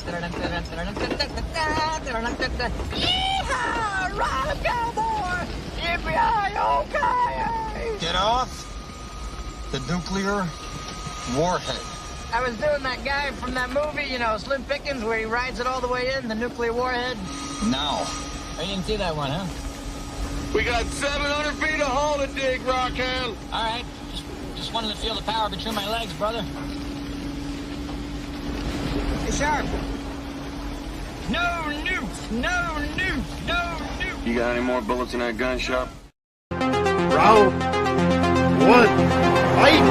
Yeehaw! Ride, cowboy! Yippee-yi-yo-ki-yay! Get off the nuclear warhead. I was doing that guy from that movie, Slim Pickens, where he rides it all the way in, the nuclear warhead. Now. I didn't see that one, huh? We got 700 feet of hole to dig, Rockhand. All right. Just wanted to feel the power between my legs, brother. Hey, Sharp. No nukes! No nukes! No nukes! You got any more bullets in that gun shop? Round 1, fight!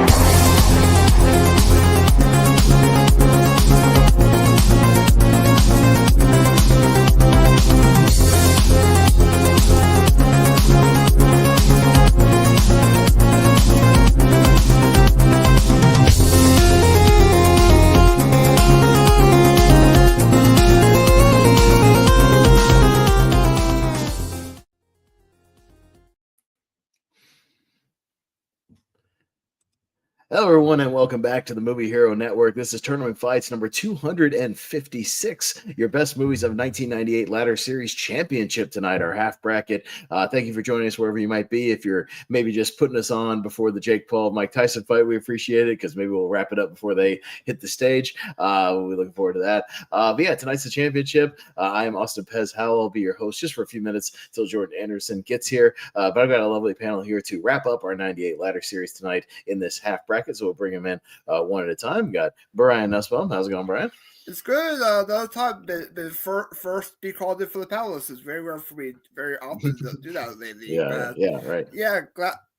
Hello, everyone, and welcome back to the Movie Hero Network. This is Tournament Fights number 256, your best movies of 1998 Ladder Series Championship tonight, our half bracket. Thank you for joining us wherever you might be. If you're maybe just putting us on before the Jake Paul-Mike Tyson fight, we appreciate it because maybe we'll wrap it up before they hit the stage. We're looking forward to that. But yeah, tonight's the championship. I am Austin Pez Howell. I'll be your host just for a few minutes until Jordan Anderson gets here. But I've got a lovely panel here to wrap up our 98 Ladder Series tonight in this half bracket. So we'll bring them in one at a time. We got Brian Nussbaum. How's it going, Brian? It's good. The other time, the first be called in for the panelists is very rare for me. Very often to do that lately. Yeah, right. Yeah,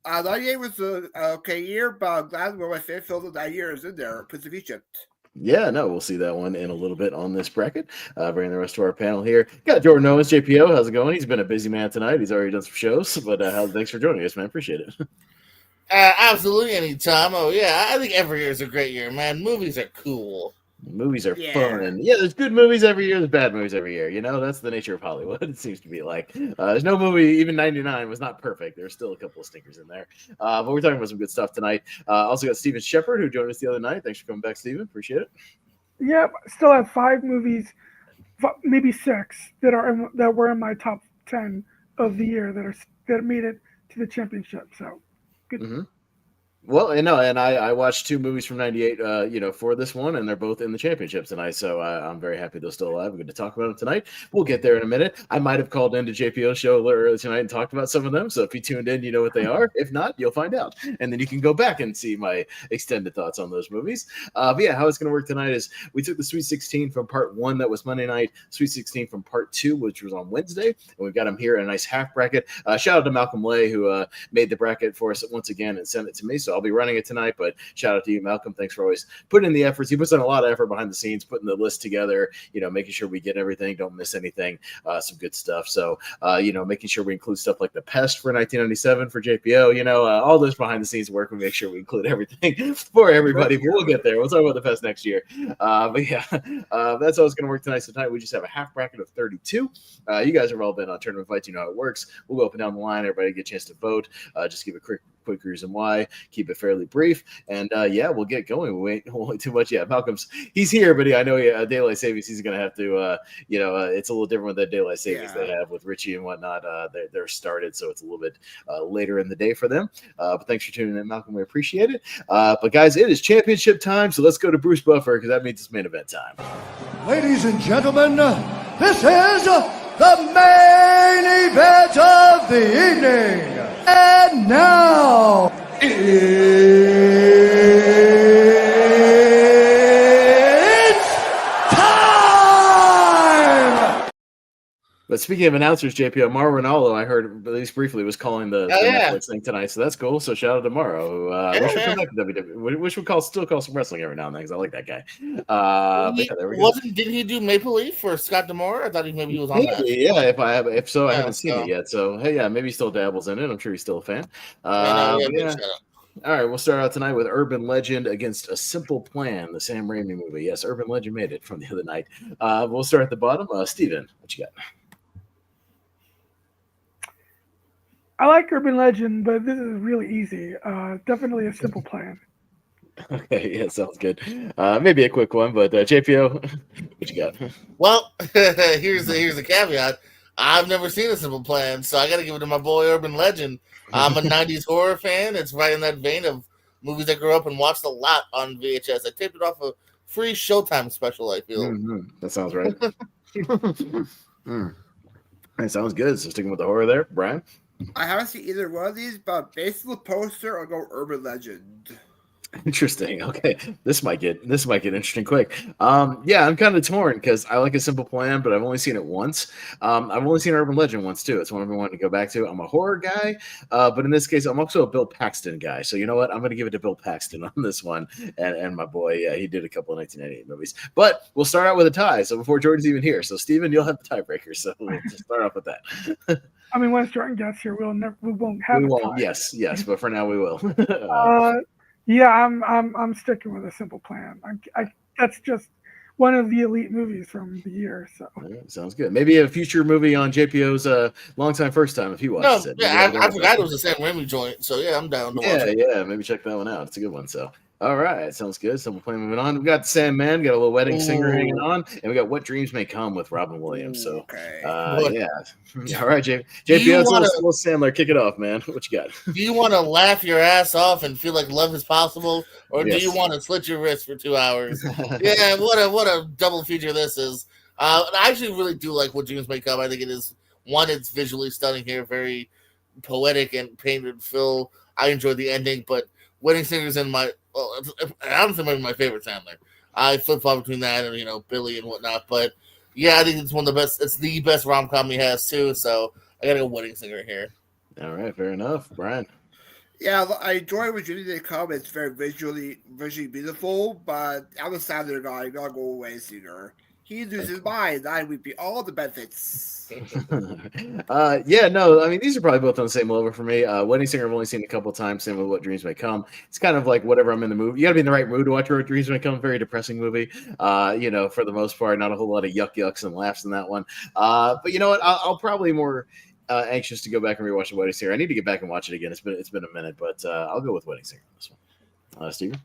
98 was an okay year, but I'm glad where my favorite film of that year is in there, Prince of Egypt. Yeah, no, we'll see that one in a little bit on this bracket. Bringing the rest of our panel here. Got Jordan Owens, JPO. How's it going? He's been a busy man tonight. He's already done some shows, but thanks for joining us, man. Appreciate it. Absolutely, anytime. Oh, yeah. I think every year is a great year, man. Movies are cool. Movies are fun. Yeah, there's good movies every year. There's bad movies every year. That's the nature of Hollywood. It seems to be like there's no movie, even 99 was not perfect. There's still a couple of stinkers in there. But we're talking about some good stuff tonight. Also got Steven Shepard, who joined us the other night. Thanks for coming back, Steven. Appreciate it. Yep. Still have 5 movies, maybe 6 that were in my top 10 of the year that made it to the championship. So good. Mm-hmm. Well, and I watched 2 movies from 98, for this one, and they're both in the championship tonight. So I'm very happy they're still alive. We're going to talk about them tonight. We'll get there in a minute. I might have called into JPO's show a little early tonight and talked about some of them. So if you tuned in, you know what they are. If not, you'll find out. And then you can go back and see my extended thoughts on those movies. But yeah, how it's going to work tonight is we took the Sweet 16 from part 1, that was Monday night, Sweet 16 from part 2, which was on Wednesday. And we've got them here in a nice half bracket. Shout out to Malcolm Lay, who made the bracket for us once again and sent it to me. So I'll be running it tonight. But shout out to you, Malcolm. Thanks for always putting in the efforts. He puts in a lot of effort behind the scenes, putting the list together, making sure we get everything, don't miss anything, some good stuff. So, making sure we include stuff like The Pest for 1997 for JPO, all this behind the scenes work. We make sure we include everything for everybody. But we'll get there. We'll talk about The Pest next year. But yeah, that's how it's going to work tonight. So tonight we just have a half bracket of 32. You guys have all been on Tournament Fights. You know how it works. We'll go up and down the line. Everybody get a chance to vote. Just give a quick reason why. Keep it fairly brief. And we'll get going. We won't wait too much. Yeah, Malcolm's he's here, but I know daylight savings. He's going to have to. It's a little different with that daylight savings they have with Richie and whatnot. They're started, so it's a little bit later in the day for them. But thanks for tuning in, Malcolm. We appreciate it. But guys, it is championship time, so let's go to Bruce Buffer because that means it's main event time. Ladies and gentlemen, this is the main event of the evening. And now, it's time! But speaking of announcers, JPO, Mauro Ronaldo, I heard at least briefly, was calling the Netflix thing tonight, so that's cool. So shout out to Mauro. Wish would come back to WWE. Wish would still call some wrestling every now and then because I like that guy. There we go. Did he do Maple Leaf for Scott D'Amore? I thought maybe he was on that. Yeah, if so, I haven't seen it yet. So hey, maybe he still dabbles in it. I'm sure he's still a fan. All right, we'll start out tonight with Urban Legend against A Simple Plan, the Sam Raimi movie. Yes, Urban Legend made it from the other night. We'll start at the bottom. Steven, what you got? I like Urban Legend, but this is really easy. Definitely A Simple Plan. Okay, yeah, sounds good. Maybe a quick one, but JPO. What you got? Well, here's the caveat. I've never seen A Simple Plan, so I got to give it to my boy Urban Legend. I'm a '90s horror fan. It's right in that vein of movies I grew up and watched a lot on VHS. I taped it off a free Showtime special. I feel That sounds right. That sounds good. So sticking with the horror there, Brian. I haven't seen either one of these, but based on the poster, I'll go Urban Legend. Interesting. Okay, this might get interesting quick. Yeah, I'm kind of torn because I like A Simple Plan, but I've only seen it once. I've only seen Urban Legend once too. It's one I've been wanting to go back to. I'm a horror guy, but in this case, I'm also a Bill Paxton guy. So you know what? I'm going to give it to Bill Paxton on this one, and my boy. Yeah, he did a couple of 1998 movies. But we'll start out with a tie. So before Jordan's even here, so Steven, you'll have the tiebreaker. So we'll just start off with that. I mean, once Jordan gets here, we won't have. We a won't. tie. Yes, but for now we will. Yeah, I'm sticking with A Simple Plan. That's just one of the elite movies from the year. So sounds good. Maybe a future movie on JPO's longtime first time if he watches it. Yeah, I forgot it was a Sam Raimi joint. So yeah, I'm down to watch it. Yeah, maybe check that one out. It's a good one. So all right, sounds good. Simple Plan moving on. We got Sandman, got a little wedding singer hanging on, and we got What Dreams May Come with Robin Williams. So yeah. All right, JPO, little Sandler, kick it off, man. What you got? Do you want to laugh your ass off and feel like love is possible, or do you want to slit your wrist for 2 hours? Yeah, what a double feature this is. I actually really do like What Dreams May Come. I think it is one. It's visually stunning here, very poetic and painted. Phil, I enjoyed the ending, but Wedding Singer's in my honestly maybe my favorite Sandler. I flip flop between that and Billy and whatnot, but yeah, I think it's one of the best. It's the best rom com he has too. So I gotta go Wedding Singer here. All right, fair enough, Brian. Yeah, I enjoy When Dreams May Come. It's very visually beautiful, but I'm a Sandler guy. I gotta go Wedding Singer. He loses mine. I would be all the benefits. Yeah, no, I mean, these are probably both on the same level for me. Wedding Singer I've only seen a couple of times, same with What Dreams May Come. It's kind of like whatever I'm in the mood. You got to be in the right mood to watch What Dreams May Come. Very depressing movie. For the most part, not a whole lot of yucks and laughs in that one. But you know what? I'll probably more anxious to go back and rewatch the Wedding Singer. I need to get back and watch it again. It's been a minute, but I'll go with Wedding Singer on this one. Steven?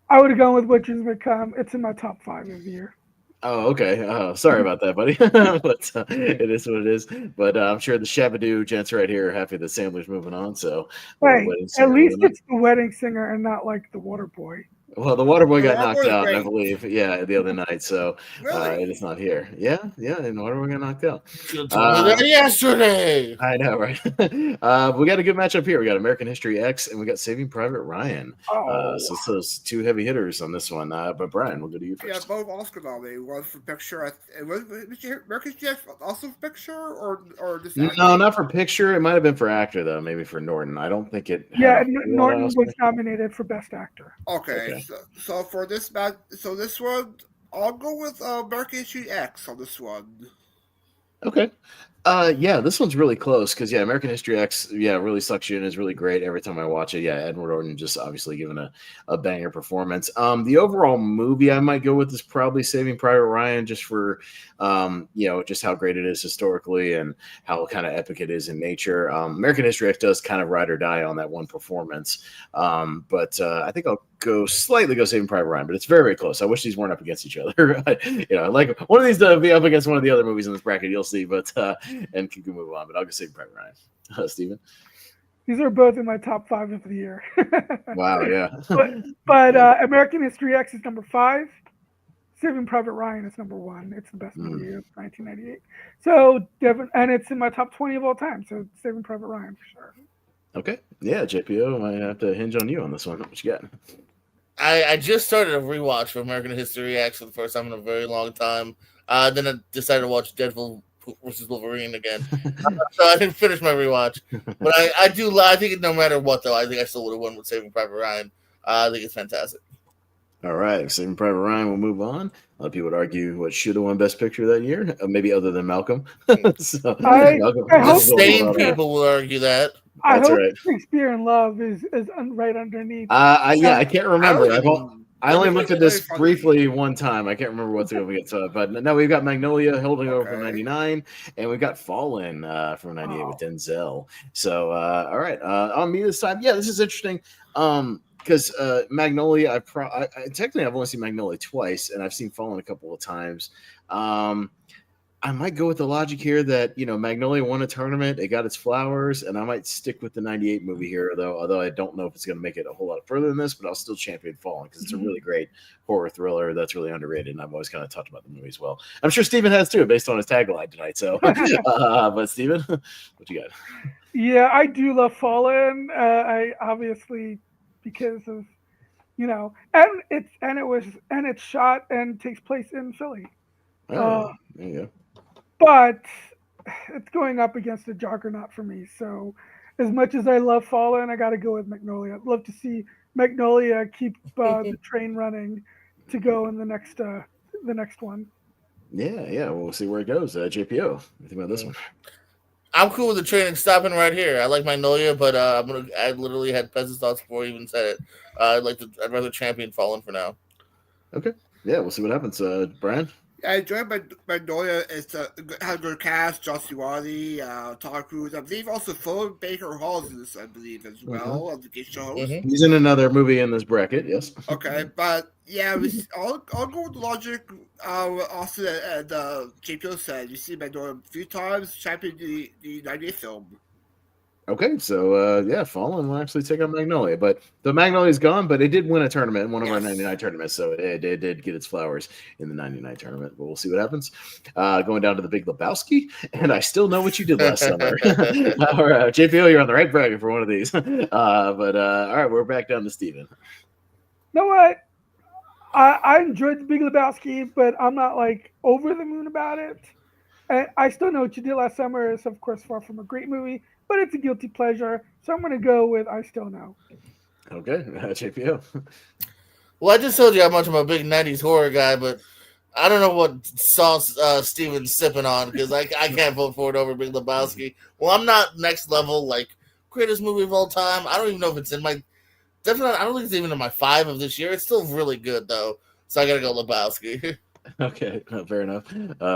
I would have gone with What Dreams May Come. It's in my top 5 of the year. Oh, okay. Sorry about that, buddy. But it is what it is. But I'm sure the Shabadoo gents right here are happy that Sandler's moving on. So, at least it's the Wedding Singer and not like the Water Boy. Well, the Waterboy got knocked out, I believe. Yeah, the other night. So Really? it is not here. Yeah, and Waterboy got knocked out. You told me that yesterday. I know, right? We got a good matchup here. We got American History X and we got Saving Private Ryan. So it's those two heavy hitters on this one. But Brian, we'll go to you first. Yeah, both Oscar nominated. One for picture. Was American History X also for picture or just acting? No, not for picture. It might have been for actor though. Maybe for Norton. I don't think it. Yeah, Norton was nominated for Best Actor. Okay. So for this match, this one, I'll go with American History X on this one. Okay. Yeah, this one's really close because American History X, really sucks you in. Is really great every time I watch it. Yeah, Edward Norton just obviously giving a banger performance. The overall movie I might go with is probably Saving Private Ryan, just for just how great it is historically and how kind of epic it is in nature. American History X does kind of ride or die on that one performance, but I think I'll go Saving Private Ryan. But it's very, very close. I wish these weren't up against each other. I'd like one of these to be up against one of the other movies in this bracket. You'll see, but. And can move on, but I'll go Saving Private Ryan. Steven? These are both in my top 5 of the year. Wow, yeah. but American History X is number 5. Saving Private Ryan is number 1. It's the best movie of 1998. So, and it's in my top 20 of all time. So, Saving Private Ryan for sure. Okay. Yeah, JPO, I might have to hinge on you on this one. What you got? I just started a rewatch for American History X for the first time in a very long time. Then I decided to watch Deadpool versus Wolverine again. So I didn't finish my rewatch. But I think no matter what, though, I think I still would have won with Saving Private Ryan. I think it's fantastic. All right, Saving Private Ryan, we'll move on. A lot of people would argue what should have won Best Picture that year, maybe other than Malcolm. So, the same people will argue that. I hope Shakespeare in Love is right underneath. I can't remember. I only looked at this briefly one time. I can't remember what's going to get to it. But now we've got Magnolia holding over from 99, and we've got Fallen from 98 with Denzel. So, all right. On me this time, this is interesting. because Magnolia, technically I've only seen Magnolia twice, and I've seen Fallen a couple of times. I might go with the logic here that, Magnolia won a tournament, it got its flowers, and I might stick with the 98 movie here, although I don't know if it's going to make it a whole lot further than this, but I'll still champion Fallen because it's a really great horror thriller that's really underrated, and I've always kind of talked about the movie as well. I'm sure Steven has too, based on his tagline tonight. So, but Steven, what you got? Yeah, I do love Fallen. I obviously, because of, and it's shot and takes place in Philly. Oh, there you go. But it's going up against a juggernaut for me. So as much as I love Fallen, I got to go with Magnolia. I'd love to see Magnolia keep the train running to go in the next one. Yeah. We'll see where it goes. JPO, what do you think about this one? I'm cool with the training stopping right here. I like Magnolia, but I literally had Pez's thoughts before he even said it. I'd rather champion Fallen for now. Okay. Yeah, we'll see what happens. Brian? I enjoy Magnolia. It's has a good cast. Josh Duarte, Tom Cruise. I believe also Philip Baker Hall in this, I believe, as well, as the game show host. He's in another movie in this bracket, yes. Okay, but yeah, I'll go with the logic. Also, the JPO said, you see Magnolia a few times, champion the 98 film. Okay, so Fallen will actually take on Magnolia, but the Magnolia's gone, but it did win a tournament in one of our 99 tournaments, so it did get its flowers in the 99 tournament, but we'll see what happens. Going down to the Big Lebowski, and I still know what you did last summer. All right, JPO, you're on the right bracket for one of these. But all right, we're back down to Steven. You know what? I enjoyed the Big Lebowski, but I'm not over the moon about it. And I still know what you did last summer. It's of course far from a great movie, but it's a guilty pleasure. So I'm going to go with I Still Know. Okay, JPO. Well, I just told you how much I'm a big 90s horror guy, but I don't know what sauce Steven's sipping on because I can't vote for it over Big Lebowski. Well, I'm not next level, greatest movie of all time. I don't even know if it's in my... Definitely, I don't think it's even in my 5 of this year. It's still really good, though. So I got to go Lebowski. Okay, fair enough.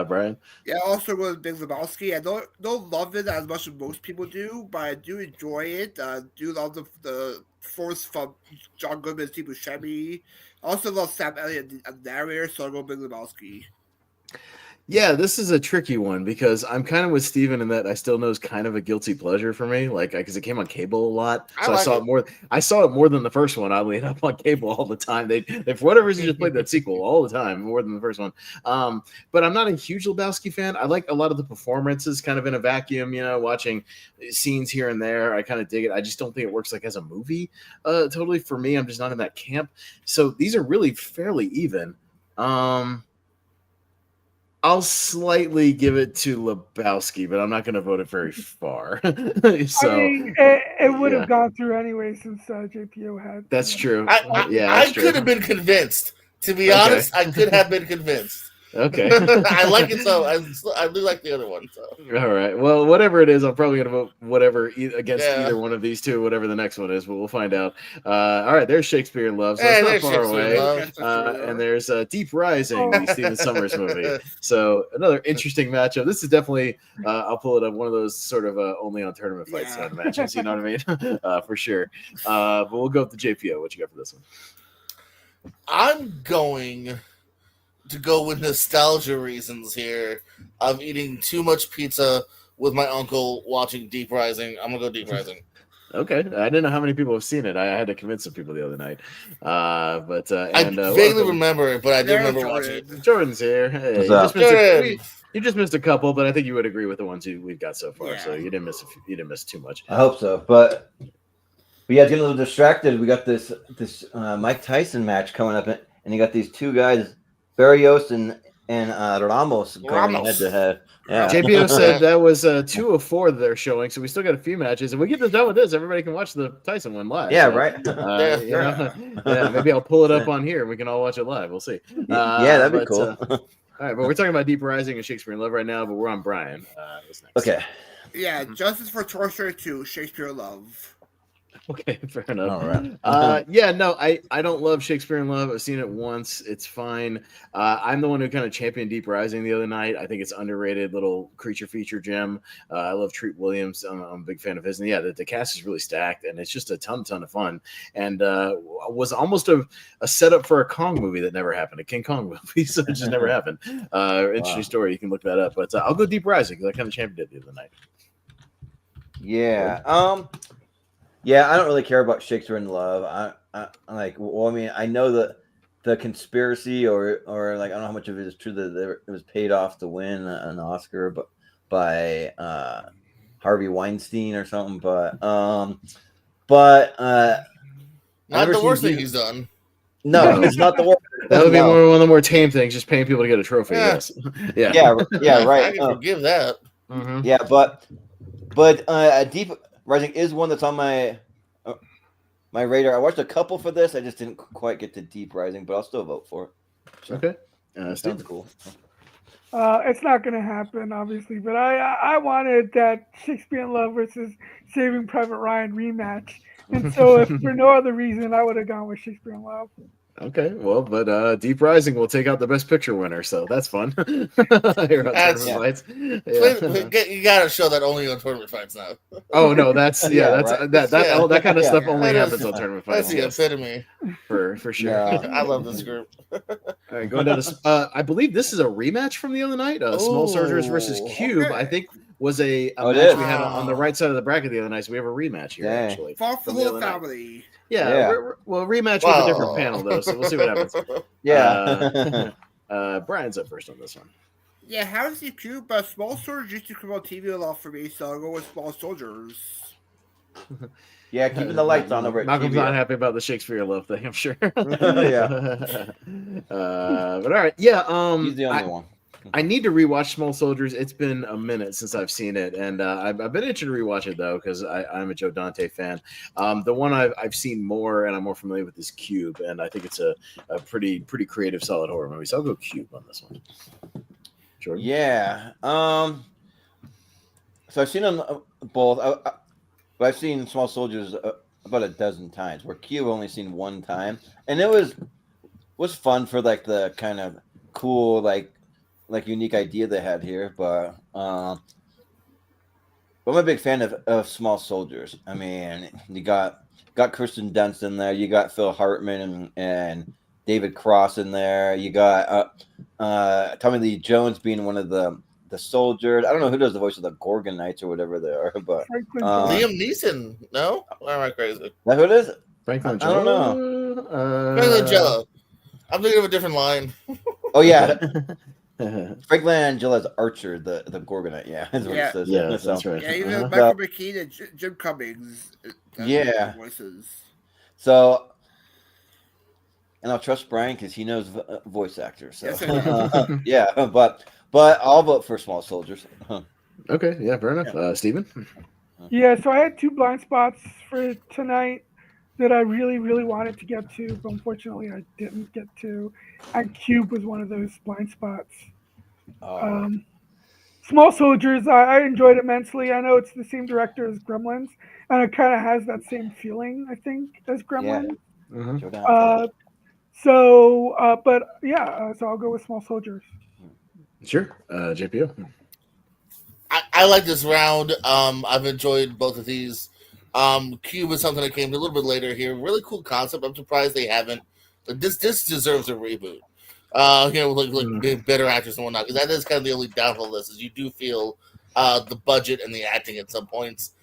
Brian? Yeah, I also go with Big Lebowski. I don't love it as much as most people do, but I do enjoy it. I do love the force from John Goodman's Steve Buscemi. I also love Sam Elliott as narrator, so I go Big Lebowski. Yeah, this is a tricky one because I'm kind of with Steven in that I Still Know is kind of a guilty pleasure for me, because it came on cable a lot. So I saw it more. I saw it more than the first one. Oddly enough, on cable all the time. They for whatever reason just played that sequel all the time more than the first one. But I'm not a huge Lebowski fan. I like a lot of the performances, kind of in a vacuum. watching scenes here and there. I kind of dig it. I just don't think it works as a movie. Totally for me, I'm just not in that camp. So these are really fairly even. I'll slightly give it to Lebowski, but I'm not going to vote it very far. So I mean, it would have gone through anyway since JPO had. That's true. I could have been convinced. To be honest, I could have been convinced. Okay. I like it, so I do like the other one. So. All right. Well, whatever it is, I'm probably going to vote whatever against either one of these two, whatever the next one is, but we'll find out. All right. There's Shakespeare in Love, so it's not far away. And there's Deep Rising, the Stephen Sommers movie. So another interesting matchup. This is definitely, I'll pull it up, one of those sort of only on tournament fights matchups. You know what I mean? For sure. But we'll go with the JPO. What you got for this one? I'm going to go with nostalgia reasons here of eating too much pizza with my uncle watching Deep Rising. I'm going to go Deep Rising. Okay. I didn't know how many people have seen it. I had to convince some people the other night. I vaguely remember it, but I do remember watching it. Jordan's here. Hey, you just missed a couple, but I think you would agree with the ones we've got so far. Yeah. So you didn't miss too much. I hope so. But yeah, getting a little distracted. We got this Mike Tyson match coming up, and you got these two guys, Barrios and Ramos going head to head. Yeah. JPO said that was 2 of 4 that they're showing, so we still got a few matches. And we get this done with this, everybody can watch the Tyson one live. Yeah, so, right. Maybe I'll pull it up on here and we can all watch it live. We'll see. That'd be cool. All right, but we're talking about Deep Rising and Shakespeare in Love right now, but we're on Brian. What's next? Okay. Yeah, Justice for Torture to Shakespeare in Love. Okay, fair enough. All right. Yeah, no, I don't love Shakespeare in Love. I've seen it once. It's fine. I'm the one who kind of championed Deep Rising the other night. I think it's underrated little creature feature gem. I love Treat Williams. I'm a big fan of his. And yeah, the cast is really stacked, and it's just a ton of fun. And was almost a setup for a Kong movie that never happened, a King Kong movie, so it just never happened. Interesting story. You can look that up. But I'll go Deep Rising because I kind of championed it the other night. Yeah. Yeah, I don't really care about Shakespeare in Love. I like. Well, I mean, I know the conspiracy, or like I don't know how much of it is true that it was paid off to win an Oscar, but by Harvey Weinstein or something. But not the worst thing he's done. No, it's not the worst. That would be one of the more tame things, just paying people to get a trophy. Yeah. Yes. Yeah. Yeah, right. I can forgive that. Mm-hmm. Yeah, but Deep Rising is one that's on my radar. I watched a couple for this. I just didn't quite get to Deep Rising, but I'll still vote for it. So, okay. sounds cool. It's not going to happen, obviously, but I wanted that Shakespeare in Love versus Saving Private Ryan rematch. And so, if for no other reason, I would have gone with Shakespeare in Love. Okay, well, but Deep Rising will take out the Best Picture winner, so that's fun. You gotta show that only on tournament fights now. Oh no, that's that kind of stuff only happens on tournament fights. That's the epitome. For sure. Yeah. I love this group. All right, going down to I believe this is a rematch from the other night. Small Soldiers versus Cube. Okay. I think was a match we had on the right side of the bracket the other night. So we have a rematch here actually. Fought for the whole family. Yeah. Well, rematch with a different panel though, so we'll see what happens. Yeah. Brian's up first on this one. Yeah, how's the Cube? But Small Soldiers used to come on TV a lot for me, so I'll go with Small Soldiers. Yeah, keeping the lights on over at Malcolm's TV. not happy about the Shakespeare Love thing, I'm sure. Yeah. But all right, yeah. He's the only one. I need to rewatch Small Soldiers. It's been a minute since I've seen it, and I've been itching to rewatch it though because I'm a Joe Dante fan. The one I've seen more and I'm more familiar with is Cube, and I think it's a pretty creative, solid horror movie. So I'll go Cube on this one. Jordan? Yeah. So I've seen them both. But I've seen Small Soldiers about a dozen times. Where Cube I've only seen one time, and it was fun for like the kind of cool like unique idea they had here. But I'm a big fan of Small Soldiers. I mean, you got Kirsten Dunst in there. You got Phil Hartman and David Cross in there. You got Tommy Lee Jones being one of the soldiers. I don't know who does the voice of the Gorgonites or whatever they are, but Liam Neeson. No, or am I crazy? Is that who it is? Franklin I don't know. Franklin Jello. I'm thinking of a different line. Oh yeah. Franklin Angela's Archer, the Gorgonite, is what it says. Yeah, that's right. Yeah, even Michael McKean and Jim Cummings. Yeah. Voices. So, and I'll trust Brian because he knows voice actors. So, yeah, but I'll vote for Small Soldiers. Okay, yeah, fair enough. Steven? Yeah, so I had two blind spots for tonight that I really, really wanted to get to, but unfortunately I didn't get to. And Cube was one of those blind spots. Small Soldiers, I enjoyed immensely. I know it's the same director as Gremlins, and it kind of has that same feeling, I think, as Gremlins. Yeah. Mm-hmm. So I'll go with Small Soldiers. Sure. JPO? I like this round. I've enjoyed both of these. Cube is something that came a little bit later here. Really cool concept. I'm surprised they haven't. This deserves a reboot. Like better actors and whatnot. Because that is kind of the only downfall of this is you do feel the budget and the acting at some points.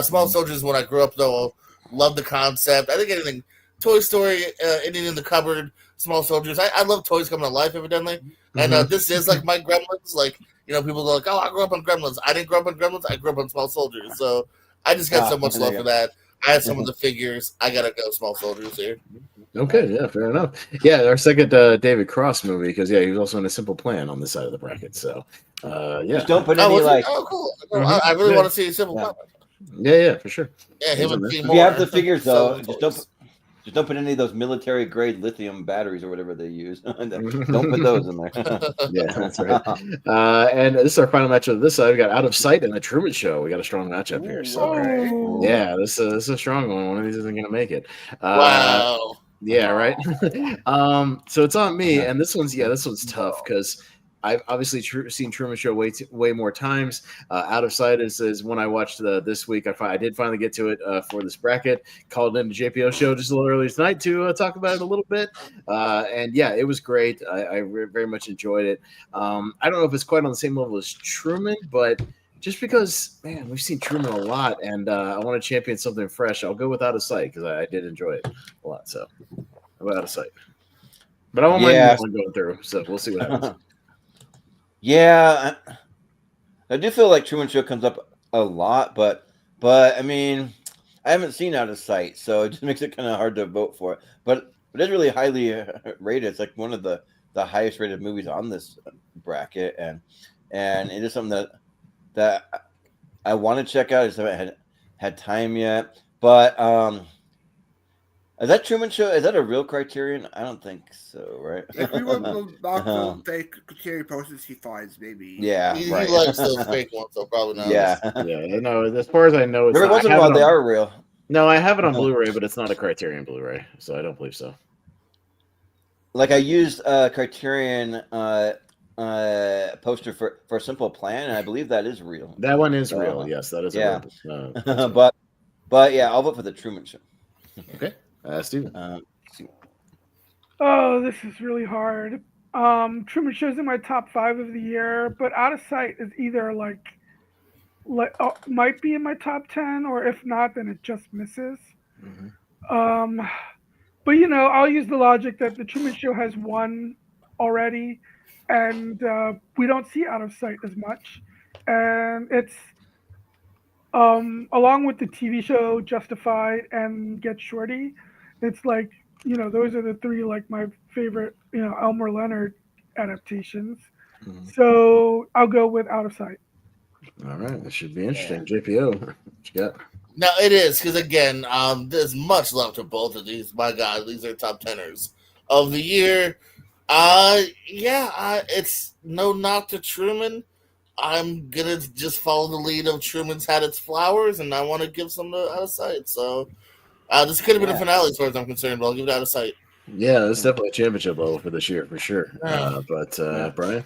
Small Soldiers, when I grew up though, loved the concept. I think anything Toy Story, Indian in the Cupboard, Small Soldiers. I love toys coming to life evidently. And this is like my Gremlins. Like, people go like, oh, I grew up on Gremlins. I didn't grow up on Gremlins. I grew up on Small Soldiers. So I just got so much love for that. I have some of the figures. I gotta go Small Soldiers here. Okay, yeah, fair enough. Yeah, our second David Cross movie because he was also in A Simple Plan on this side of the bracket. So yeah, just don't put any like. Oh, cool! I really want to see A Simple Plan. Yeah, for sure. Yeah, him and if you have the figures though, Just don't put any of those military grade lithium batteries or whatever they use. Don't put those in there. Yeah, that's right. And this is our final match of this side. We got Out of Sight and the Truman Show. We got a strong matchup here. So Okay. yeah, this is a strong one. One of these isn't going to make it. Wow. Yeah, right. So it's on me, and this one's tough because I've obviously seen Truman Show way more times. Out of Sight is one I watched this week. I did finally get to it for this bracket. Called in the JPO show just a little earlier tonight to talk about it a little bit. And yeah, it was great. I very much enjoyed it. I don't know if it's quite on the same level as Truman, but just because, man, we've seen Truman a lot, and I want to champion something fresh, I'll go with Out of Sight because I did enjoy it a lot. So I'll go Out of Sight. But I won't mind going through, so we'll see what happens. Yeah, I do feel like Truman Show comes up a lot, but I mean, I haven't seen Out of Sight, so it just makes it kind of hard to vote for it. But it's really highly rated. It's like one of the highest rated movies on this bracket, and it is something that I want to check out. I just haven't had time yet. But is that Truman Show? Is that a real Criterion? I don't think so, right? If we were to fake Criterion posters he finds, maybe. Yeah, He right. likes those fake ones, so probably not. Yeah. Yeah, no, as far as I know, it's every once in a while they are real. No, I have it on Blu-ray, but it's not a Criterion Blu-ray, so I don't believe so. Like I used Criterion poster for Simple Plan, and I believe that is real. That one is real. Yes, that is. Yeah. Real, but yeah, I'll vote for the Truman Show. Okay, Steven. Oh, this is really hard. Truman Show's in my top 5 of the year, but Out of Sight is either like might be in my top 10, or if not, then it just misses. Mm-hmm. But I'll use the logic that the Truman Show has won already, and we don't see Out of Sight as much, and it's along with the TV show Justified and Get Shorty, it's like those are the 3 like my favorite Elmer Leonard adaptations. Mm-hmm. So I'll go with Out of Sight. All right, this should be interesting. JPO, what you got? No, it is, because again, there's much love to both of these. My God, these are top 10ers of the year. It's no knock to Truman. I'm gonna just follow the lead of Truman's Had Its Flowers, and I want to give some to Out of Sight. So this could have been a finale as far as I'm concerned, but I'll give it Out of Sight. Yeah, it's definitely a championship level for this year, for sure. Brian?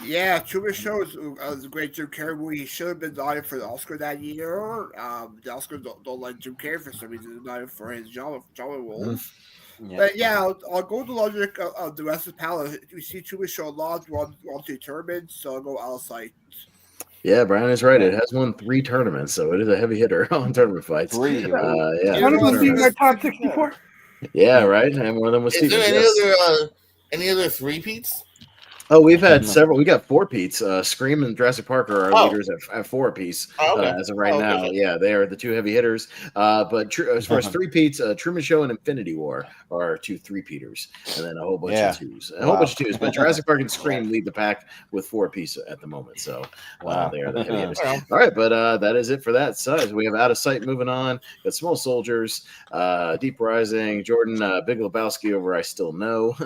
Yeah, Truman Show was a great Jim Carrey movie. He should have been nominated for the Oscar that year. The Oscars don't like Jim Carrey for some reason. Nominated for his genre roles. Yeah. But yeah, I'll go with the logic of the rest of the panel. We see Truman Show a lot, won 2 tournaments, so I'll go Out of Sight. Yeah, Brian is right. It has won 3 tournaments, so it is a heavy hitter on tournament fights. 3. Yeah. One of them being my top 64. Yeah, right. And one of them was Is Steven. there any other three-peats? Oh, we've had several. We got 4-peats. Scream and Jurassic Park are our leaders at 4 apiece as of right now. Okay. Yeah, they are the 2 heavy hitters. But as far as 3-peats, Truman Show and Infinity War are our 2 3-peaters, and then a whole bunch of 2s. A whole bunch of 2s. But Jurassic Park and Scream lead the pack with 4 apiece at the moment. So they are the heavy hitters. All right, but that is it for that side. We have Out of Sight moving on. Got Small Soldiers, Deep Rising, Jordan, Big Lebowski over I Still Know.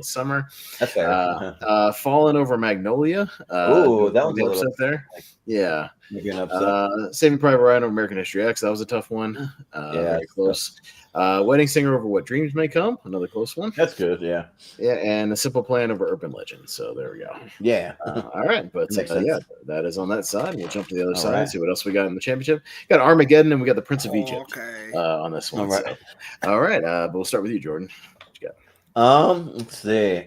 Summer. That's fair. Fallen Over Magnolia. That was the upset there. Yeah. Upset. Saving Private Ryan over American History X. That was a tough one. Very close. Wedding Singer over What Dreams May Come. Another close one. That's good. Yeah. Yeah, and A Simple Plan over Urban Legend. So there we go. Yeah. All right, but that is on that side. We'll jump to the other side and see what else we got in the championship. Got Armageddon and we got the Prince of Egypt on this one. All right. But we'll start with you, Jordan. Let's see.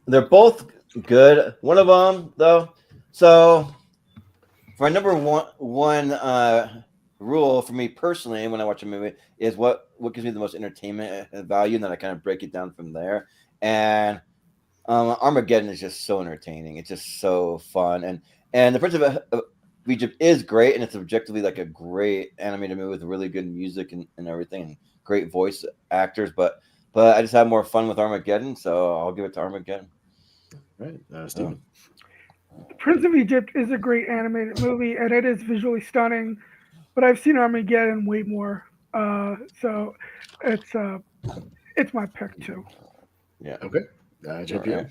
They're both good. One of them, though. So, for number one rule for me personally, when I watch a movie, is what gives me the most entertainment value, and then I kind of break it down from there. And Armageddon is just so entertaining. It's just so fun, and the Prince of Egypt is great, and it's objectively like a great animated movie with really good music and everything, and great voice actors, but I just have more fun with Armageddon, so I'll give it to Armageddon. Right, Steven. Prince of Egypt is a great animated movie, and it is visually stunning. But I've seen Armageddon way more So it's my pick too. Yeah. Okay. JPO.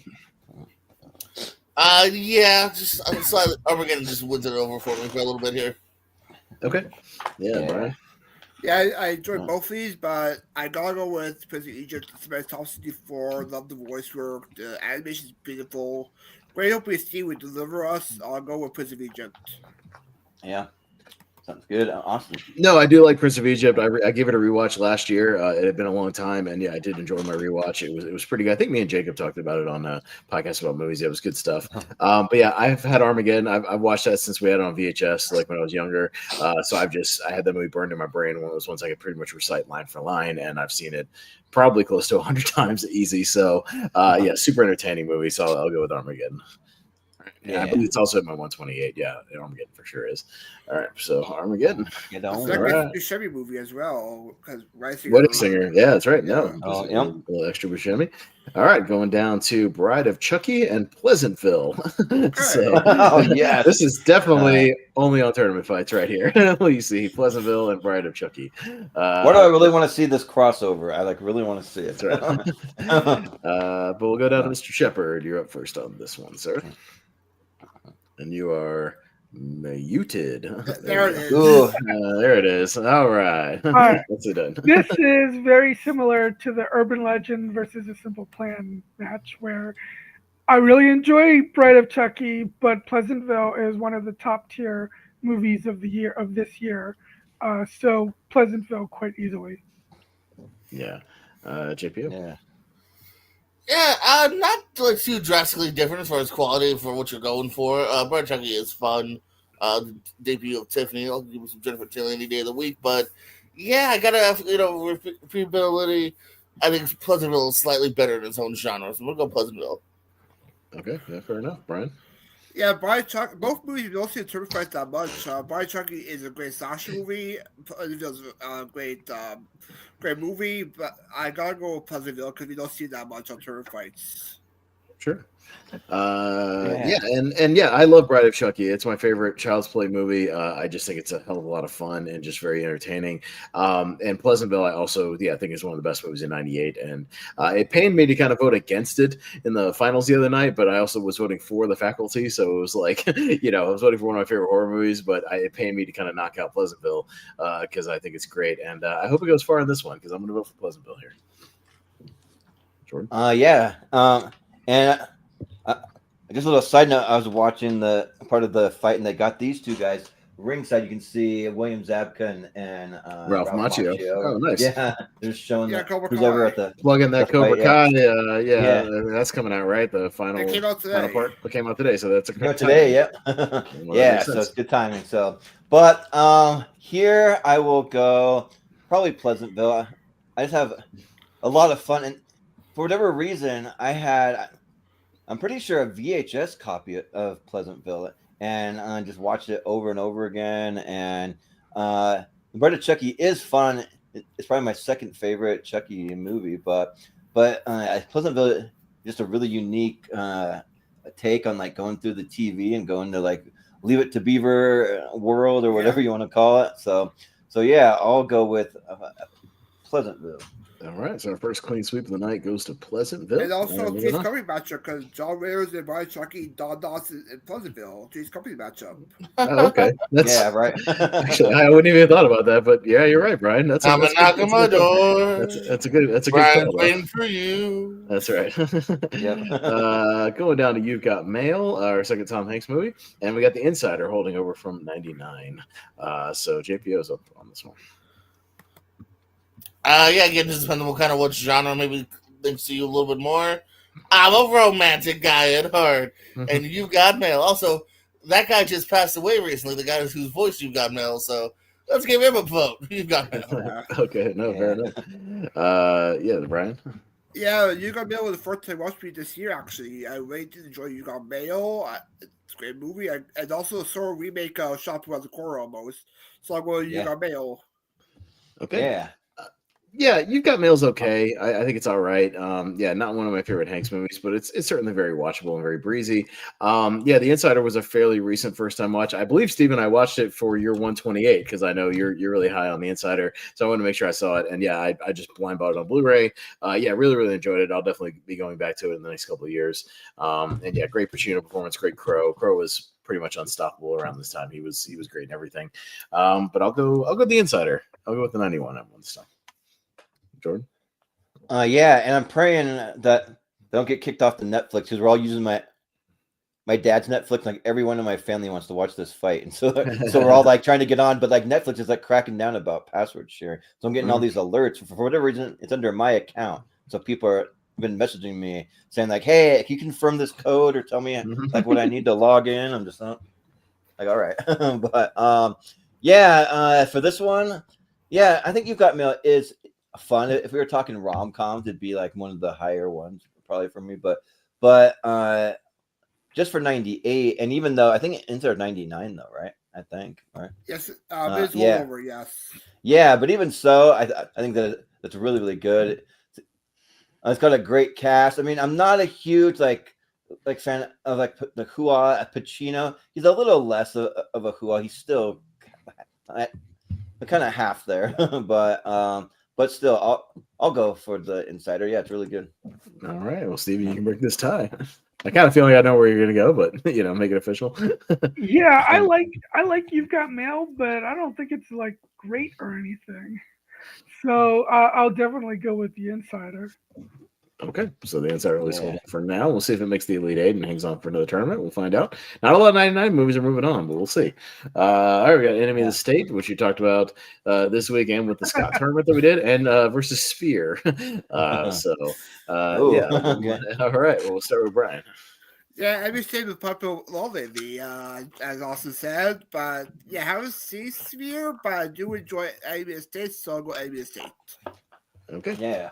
Yeah, just I'm slightly Armageddon just wins it over for me for a little bit here. Okay. Yeah, Brian. Yeah, I enjoyed both of these, but I gotta go with Prince of Egypt. It's my top 64. Love the voice work. The animation is beautiful. Great hope Steve would deliver us. I'll go with Prince of Egypt. Yeah. Sounds good. Awesome. No, I do like Prince of Egypt. I gave it a rewatch last year. It had been a long time, and yeah, I did enjoy my rewatch. It was pretty good. I think me and Jacob talked about it on a podcast about movies. Yeah, it was good stuff. But yeah, I've had Armageddon. I've watched that since we had it on VHS, like when I was younger. So I had that movie burned in my brain. One of those ones I could pretty much recite line for line, and I've seen it probably close to 100 times easy. So yeah, super entertaining movie. So I'll go with Armageddon. Yeah, I believe it's also at my 128. Yeah, Armageddon for sure is. All right, so Armageddon. It's like a Buscemi movie as well. Because Wedding Singer. Yeah, that's right. No, Oh, a little extra Buscemi. All right, going down to Bride of Chucky and Pleasantville. So, yeah, this is definitely only on tournament fights right here. You see Pleasantville and Bride of Chucky. What do I really want to see this crossover? I really want to see it. That's right. But we'll go down to Mr. Shepard. You're up first on this one, sir. And you are muted. There it is. There it is. All right. All right. That's it done. This is very similar to the Urban Legend versus a Simple Plan match, where I really enjoy Bride of Chucky, but Pleasantville is one of the top tier movies of this year. So Pleasantville quite easily. Yeah. JPO? Yeah. Yeah, not like too drastically different as far as quality for what you're going for. Bride of Chucky is fun. The debut of Tiffany, I'll give you some Jennifer Tilly any day of the week. But yeah, I gotta have, repeatability. I think Pleasantville is slightly better in its own genre, so we'll go Pleasantville. Okay, yeah, fair enough. Brian? Yeah, Bride of Chucky. Both movies you don't see the tournament fight that much. Bride of Chucky is a great slasher movie. Pleasantville's a great movie, but I gotta go with Pleasantville because we don't see that much on tournament fights. Sure. And I love Bride of Chucky. It's my favorite Child's Play movie. I just think it's a hell of a lot of fun and just very entertaining. And Pleasantville, I also think is one of the best movies in '98. And it pained me to kind of vote against it in the finals the other night, but I also was voting for The Faculty, so it was like, I was voting for one of my favorite horror movies, but it pained me to kind of knock out Pleasantville because I think it's great, and I hope it goes far in this one because I'm going to vote for Pleasantville here. Jordan? And just a little side note, I was watching the part of the fight, and they got these two guys ringside. You can see William Zabka and Ralph Macchio. Oh, nice. Yeah, they're showing who's Kai. over at the plug in that Cobra Kai. Yeah, that's coming out, right? The final, it came out today. final part. It came out today, so that's a good today. Yeah, yeah. So it's good timing. So, but here I will go probably Pleasantville. I just have a lot of fun, and for whatever reason, I'm pretty sure a VHS copy of Pleasantville, and I just watched it over and over again. And Bride of Chucky is fun. It's probably my second favorite Chucky movie, but Pleasantville is just a really unique take on like going through the TV and going to like Leave It to Beaver world or whatever you want to call it. So yeah, I'll go with Pleasantville. All right, so our first clean sweep of the night goes to Pleasantville. And also Chase Company matchup because John Raiders and Bride of Chucky, Don Dawson in Pleasantville. Chase Company matchup. Oh, okay. Yeah, right. Actually, I wouldn't even thought about that, but yeah, you're right, Brian. That's I'm knocking my door. That's a good Brian's waiting for you. That's right. Yep. Going down to You've Got Mail, our second Tom Hanks movie, and we got The Insider holding over from '99. So JPO's up on this one. Again, just depending on kind of what genre maybe thinks to you a little bit more. I'm a romantic guy at heart, and You've Got Mail. Also, that guy just passed away recently, the guy whose voice You've Got Mail, so let's give him a vote. You've Got Mail. Okay, fair enough. Brian? Yeah, You Got Mail was the first time I watched me this year, actually. I really did enjoy You Got Mail. It's a great movie. And also saw a remake of Shop Around the Corner almost. So I'm going You Got Mail. Okay. Yeah. Yeah, You've Got Mail's okay. I think it's all right. Yeah, not one of my favorite Hanks movies, but it's certainly very watchable and very breezy. Yeah, The Insider was a fairly recent first time watch. I believe Steve and I watched it for your 128 because I know you're really high on The Insider, so I wanted to make sure I saw it. And yeah, I just blind bought it on Blu-ray. Yeah, really enjoyed it. I'll definitely be going back to it in the next couple of years. And yeah, great Pacino performance, great Crow. Crow was pretty much unstoppable around this time. He was great in everything. But I'll go The Insider. I'll go with the 91 at one time. Jordan? Yeah, and I'm praying that they don't get kicked off the Netflix because we're all using my dad's Netflix. Like everyone in my family wants to watch this fight, and so we're all like trying to get on, but like Netflix is like cracking down about password sharing. So I'm getting all these alerts for whatever reason. It's under my account, so people are been messaging me saying like, "Hey, can you confirm this code or tell me like what I need to log in?" I'm just not like, all right, but yeah, for this one, yeah, I think You've Got Mail is fun. If we were talking rom-coms, it'd be like one of the higher ones probably for me, but just for 98, and even though I think it ends at 99 though, right? I think, right? Yes, it's yeah. over, yes. Yeah, but even so, I think that's really good. It's got a great cast. I mean, I'm not a huge like fan of like the Hua Pacino. He's a little less of a Hua. He's still kind of half there, but still, I'll go for the Insider. Yeah, it's really good. All right. Well, Stevie, you can break this tie. I kind of feel like I know where you're going to go, but make it official. Yeah, I like You've Got Mail, but I don't think it's like great or anything. So I'll definitely go with the Insider. Okay, so the Insider at least for now. We'll see if it makes the Elite Eight and hangs on for another tournament. We'll find out. Not a lot of 99 movies are moving on, but we'll see. All right, we got Enemy of the State, which you talked about this weekend with the Scott tournament that we did, and versus Sphere. Yeah. All right, well, we'll start with Brian. Yeah, Enemy of the State was popular lately, as Austin said, but yeah, I haven't seen Sphere, but I do enjoy Enemy of the State, so I'll go Enemy of the State. Okay. Yeah.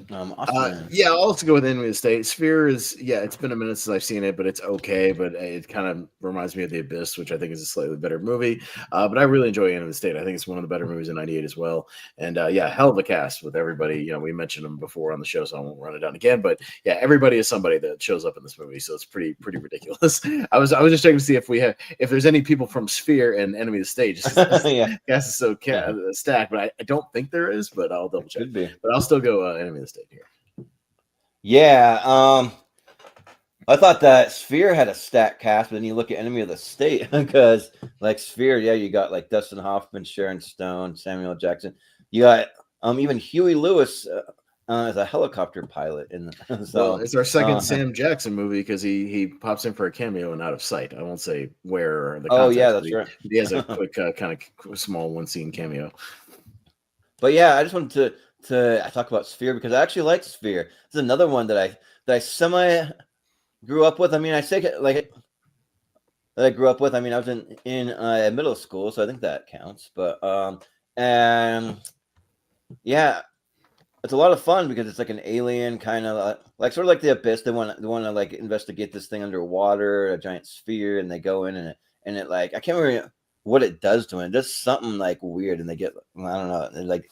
Yeah, I'll also go with Enemy of the State. Sphere is, it's been a minute since I've seen it, but it's okay. But it kind of reminds me of The Abyss, which I think is a slightly better movie. But I really enjoy Enemy of the State. I think it's one of the better movies in '98 as well. And hell of a cast with everybody. We mentioned them before on the show, so I won't run it down again. But yeah, everybody is somebody that shows up in this movie, so it's pretty ridiculous. I was just checking to see if there's any people from Sphere and Enemy of the State. Just cast is so stacked, but I don't think there is. But I'll double check. But I'll still go Enemy of the State here. Yeah, I thought that Sphere had a stacked cast, but then you look at Enemy of the State because like Sphere, you got like Dustin Hoffman, Sharon Stone, Samuel Jackson. You got even Huey Lewis as a helicopter pilot. So it's our second Sam Jackson movie because he pops in for a cameo and out of sight. I won't say where. Or the context, that's right. He has a quick kind of small one scene cameo. But yeah, I just wanted to talk about Sphere because I actually like Sphere. It's another one that I semi grew up with. I mean, I say like that I grew up with. I mean, I was in middle school, so I think that counts. But and yeah, it's a lot of fun because it's like an alien kind of like sort of like The Abyss. They want to like investigate this thing underwater, a giant sphere, and they go in and it like I can't remember what it does to it. It does something like weird, and they get I don't know, it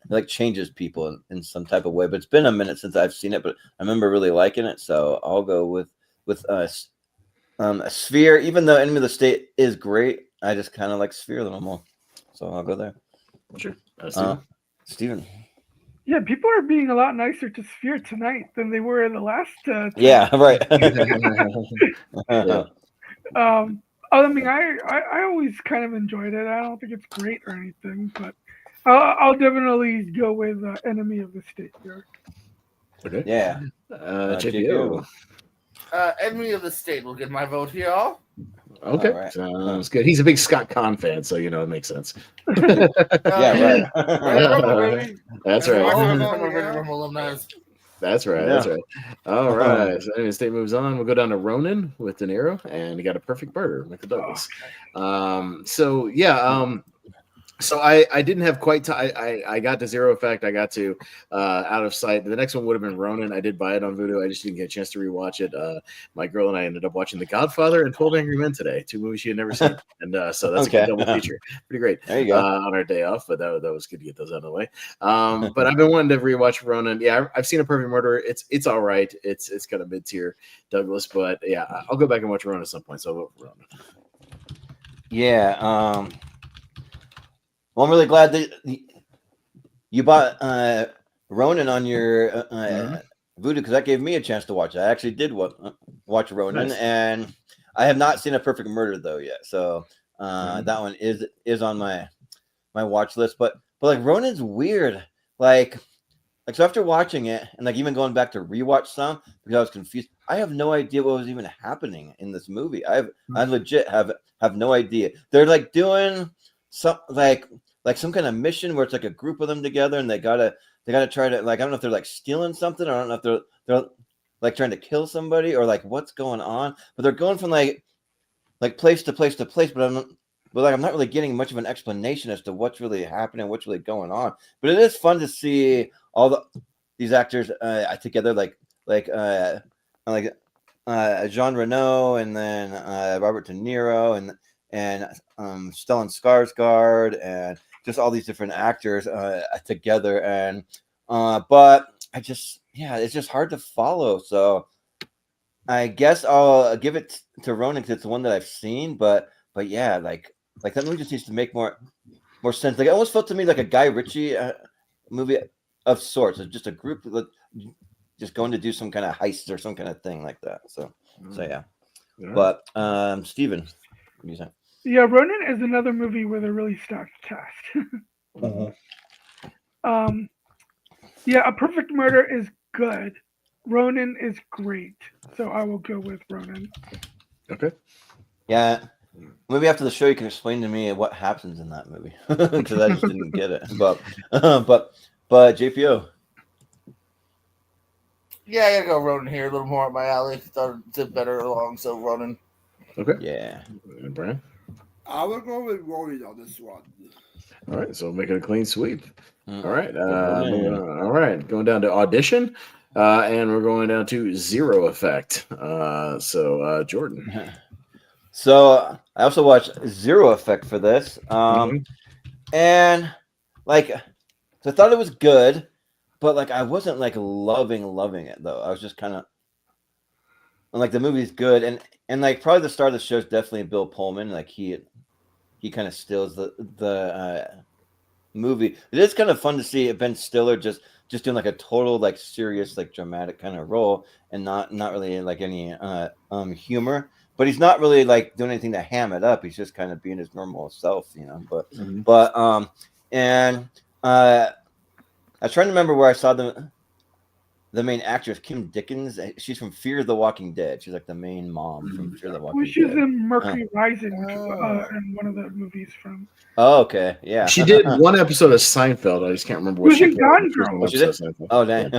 like changes people in some type of way. But it's been a minute since I've seen it, but I remember really liking it, so I'll go with a Sphere. Even though Enemy of the State is great, I just kind of like Sphere a little more, so I'll go there. Sure. Steven. Yeah, people are being a lot nicer to Sphere tonight than they were in the last. Yeah, right. I mean, I always kind of enjoyed it. I don't think it's great or anything, but I'll definitely go with Enemy of the State here. Okay. Yeah. JPO. Enemy of the State will get my vote here. All. Okay. Right. Sounds good. He's a big Scott Conn fan, so it makes sense. Yeah, right. That's right. Alumni. That's right. Yeah. That's right. All right. So Enemy of the State moves on. We'll go down to Ronin with De Niro, and he got A Perfect Murder, Michael Douglas. So I didn't have quite time. I got to Zero Effect. I got to Out of Sight. The next one would have been Ronin. I did buy it on Vudu. I just didn't get a chance to rewatch it. My girl and I ended up watching The Godfather and 12 Angry Men today, 2 movies she had never seen, and so that's a good double feature. Pretty great. There you go. On our day off, but that was good to get those out of the way. But I've been wanting to rewatch Ronin. Yeah, I've seen A Perfect Murder. It's all right. It's kind of mid tier, Douglas. But yeah, I'll go back and watch Ronin at some point. So I'll vote for Ronin. Yeah. Well, I'm really glad that you bought Ronin on your Vudu, because that gave me a chance to watch it. I actually did watch Ronin, nice. And I have not seen A Perfect Murder though yet. So that one is on my watch list. But like Ronin's weird. Like so after watching it and like even going back to rewatch some because I was confused. I have no idea what was even happening in this movie. I legit have no idea. They're like doing some like some kind of mission where it's like a group of them together and they gotta try to, like, I don't know if they're like stealing something, or I don't know if they're like trying to kill somebody or like what's going on, but they're going from like place to place to place, but I'm not really getting much of an explanation as to what's really happening, what's really going on. But it is fun to see all these actors together, like Jean Reno and then Robert De Niro and Stellan Skarsgård and just all these different actors together, and but it's just hard to follow. So I guess I'll give it to Ronin because it's the one that I've seen. But yeah, like that movie just needs to make more sense. Like it almost felt to me like a Guy Ritchie movie of sorts. It's just a group that just going to do some kind of heist or some kind of thing like that. So yeah. But Steven, what do you think? Yeah, Ronin is another movie with a really stacked cast. Yeah, A Perfect Murder is good. Ronin is great. So I will go with Ronin. Okay. Yeah. Maybe after the show you can explain to me what happens in that movie. Because I just didn't get it. But JPO. Yeah, I gotta go Ronin here, a little more up my alley. Thought it did better along, so Ronin. Okay. Yeah. And Brian? I will go with Ronin on this one. All right, so make it a clean sweep. All right. All right. Going down to Audition. And we're going down to Zero Effect. So Jordan. So I also watched Zero Effect for this. And like so I thought it was good, but like I wasn't like loving it though. I was just kind of like the movie's good, and like probably the star of the show is definitely Bill Pullman. Like he kind of steals the movie. It is kind of fun to see Ben Stiller just doing like a total like serious like dramatic kind of role and not really like any humor. But he's not really like doing anything to ham it up. He's just kind of being his normal self, you know. But I was trying to remember where I saw the main actress, Kim Dickens. She's from Fear the Walking Dead. She's like the main mom from Fear the Walking Dead. She's in Mercury Rising, in one of the movies from. Oh, okay, yeah. She did one episode of Seinfeld. I just can't remember what she did. Gone Girl. Oh, dang.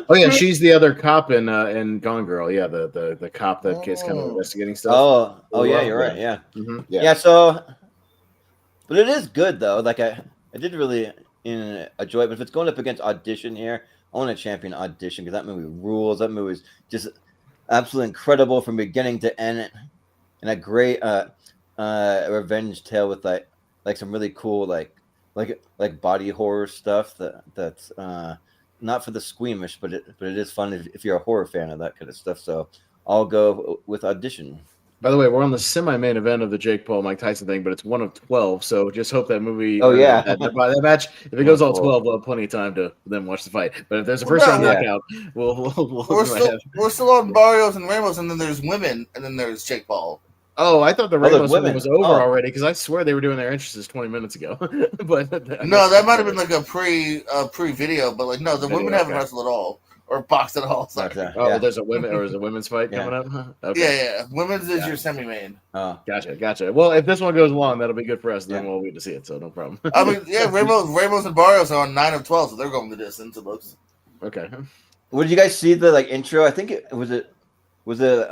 Oh yeah, she's the other cop in Gone Girl. Yeah, the cop that gets kind of investigating stuff. Oh yeah, you're right. Yeah. Yeah. So, but it is good though. Like I did really enjoy it. But if it's going up against Audition here, I want to champion Audition because that movie rules. That movie is just absolutely incredible from beginning to end, and a great revenge tale with like some really cool like body horror stuff that's not for the squeamish, but it is fun if you're a horror fan of that kind of stuff. So I'll go with Audition. By the way, we're on the semi-main event of the Jake Paul Mike Tyson thing, but it's 1 of 12. So just hope that movie. Oh yeah, that match. If it goes all 12, we'll have plenty of time to then watch the fight. But if there's a first round knockout, we're still on Barrios and Ramos, and then there's women, and then there's Jake Paul. Oh, I thought the Ramos one was over already because I swear they were doing their entrances 20 minutes ago. But no, that might have been like a pre video, but like no, the women haven't wrestled at all or boxed at all. Sorry. Well, there's a women's fight coming up. Okay. Yeah. Women's is your semi-main. Oh, gotcha. Well, if this one goes long, that'll be good for us. Then we'll wait to see it. So no problem. I mean, yeah, Ramos and Barrios are on 9 of 12, so they're going the distance. It looks okay. What did you guys see the intro? I think it was Was it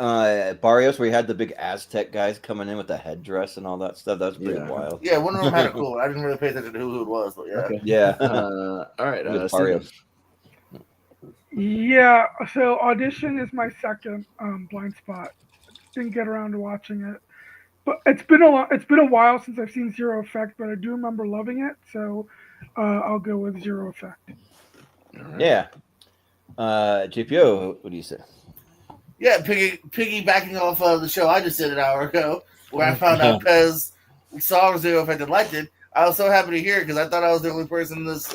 Barrios where you had the big Aztec guys coming in with the headdress and all that stuff? That was pretty wild. Yeah, one of them had a cool. I didn't really pay attention to who it was, but yeah. Okay. Yeah. All right. It was Steven. Barrios. Yeah, so Audition is my second blind spot. Didn't get around to watching it, but it's been a while since I've seen Zero Effect, but I do remember loving it. So I'll go with Zero Effect. Right. Yeah. JPO, what do you say? Yeah, piggybacking off the show I just did an hour ago, where I found out Pez saw Zero Effect and liked it. I was so happy to hear it because I thought I was the only person in this,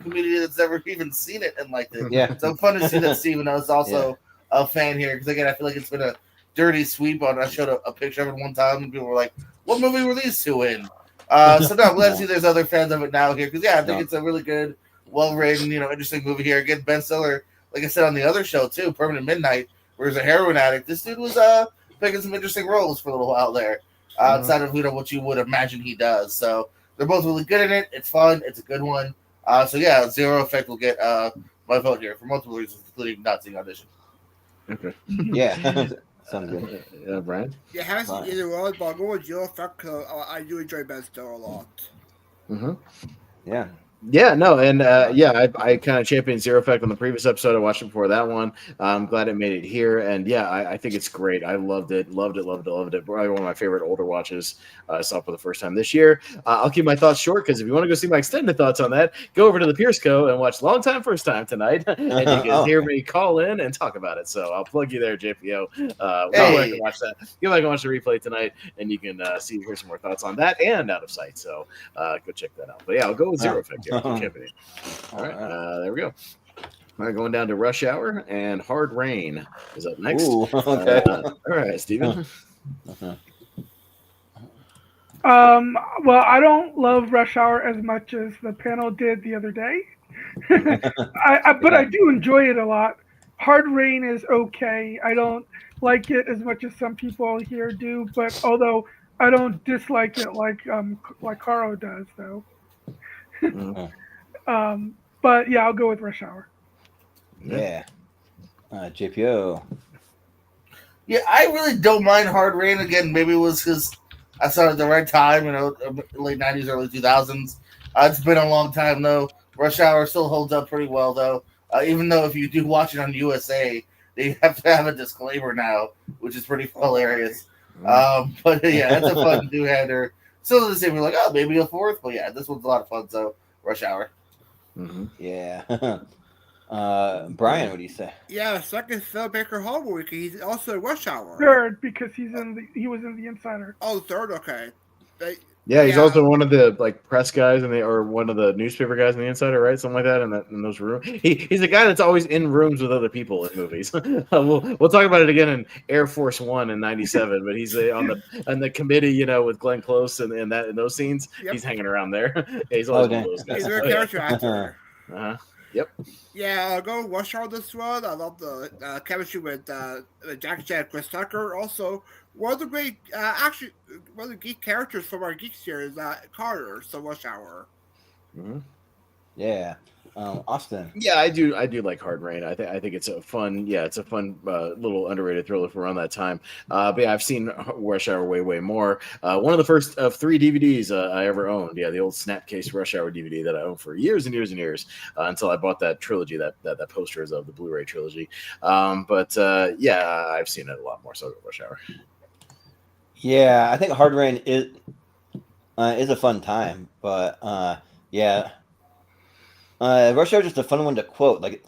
community that's ever even seen it and liked it. Yeah. So fun to see that Steven is also a fan here because again, I feel like it's been a dirty sweep on. I showed a picture of it one time and people were like, "What movie were these two in?" So no, I'm glad to see there's other fans of it now here because I think it's a really good, well-written, interesting movie here. Again, Ben Stiller, like I said on the other show too, Permanent Midnight, where he's a heroin addict. This dude was picking some interesting roles for a little while there, outside of what you would imagine he does. So they're both really good in it. It's fun. It's a good one. So yeah, Zero Effect will get my vote here for multiple reasons, including not seeing Audition. Okay. Yeah. Sounds good. Yeah, Brian. Yeah, I haven't seen either one, but I'll go with Zero Effect because I do enjoy Ben Stiller a lot. Mm-hmm. Yeah. Yeah, no, and I kind of championed Zero Effect on the previous episode. I watched it before that one. I'm glad it made it here, and yeah, I think it's great. I loved it. Probably one of my favorite older watches. I saw it for the first time this year. I'll keep my thoughts short because if you want to go see my extended thoughts on that, go over to the Pierce Co. and watch Long Time First Time tonight, and you can hear me call in and talk about it. So I'll plug you there, JPO. Go back and watch that. Go back and watch the replay tonight, and you can hear some more thoughts on that and Out of Sight. So go check that out. But yeah, I'll go with Zero Effect here. All right, there we go. All right, going down to Rush Hour and Hard Rain is up next. Ooh, okay. All right, Steven. Well, I don't love Rush Hour as much as the panel did the other day, but I do enjoy it a lot. Hard Rain is okay. I don't like it as much as some people here do, but although I don't dislike it like Caro does, though. But yeah, I'll go with Rush Hour. Yeah. JPO. Yeah, I really don't mind Hard Rain. Again, maybe it was because I saw it at the right time, late 90s, early 2000s. It's been a long time, though. Rush Hour still holds up pretty well, though. Even though if you do watch it on USA, they have to have a disclaimer now, which is pretty hilarious. But yeah, it's a fun two-hander. Still the same. We're like, oh, maybe a fourth. But yeah, this one's a lot of fun, so Rush Hour. Mm-hmm. Yeah. Brian, what do you say? Yeah, second Phil Baker Hall movie. He's also in Rush Hour. Third, because he was in The Insider. Oh, third, okay. Yeah, he's also one of the press guys or one of the newspaper guys in The Insider, right? Something like that in those rooms. He's a guy that's always in rooms with other people in movies. we'll talk about it again in Air Force One in '97, but he's on the committee, with Glenn Close and in those scenes. Yep. He's hanging around there. Yeah, he's always one of those guys. He's a character actor. Yep. Yeah, I'll go Rush Hour this one. I love the chemistry with Jackie Chan and Chris Tucker. Also, one of the great, one of the geek characters from our geek series, Carter. So Rush Hour. Mm-hmm. Yeah, Austin. Yeah, I do like Hard Rain. I think it's a fun, little underrated thriller from around that time. But yeah, I've seen Rush Hour way more. One of the first of 3 DVDs I ever owned. Yeah, the old Snapcase Rush Hour DVD that I owned for years and years and years until I bought that trilogy, that poster is of the Blu-ray trilogy. But I've seen it a lot more. So Rush Hour. Yeah, I think Hard Rain is a fun time, but yeah. Rush Hour is just a fun one to quote. Like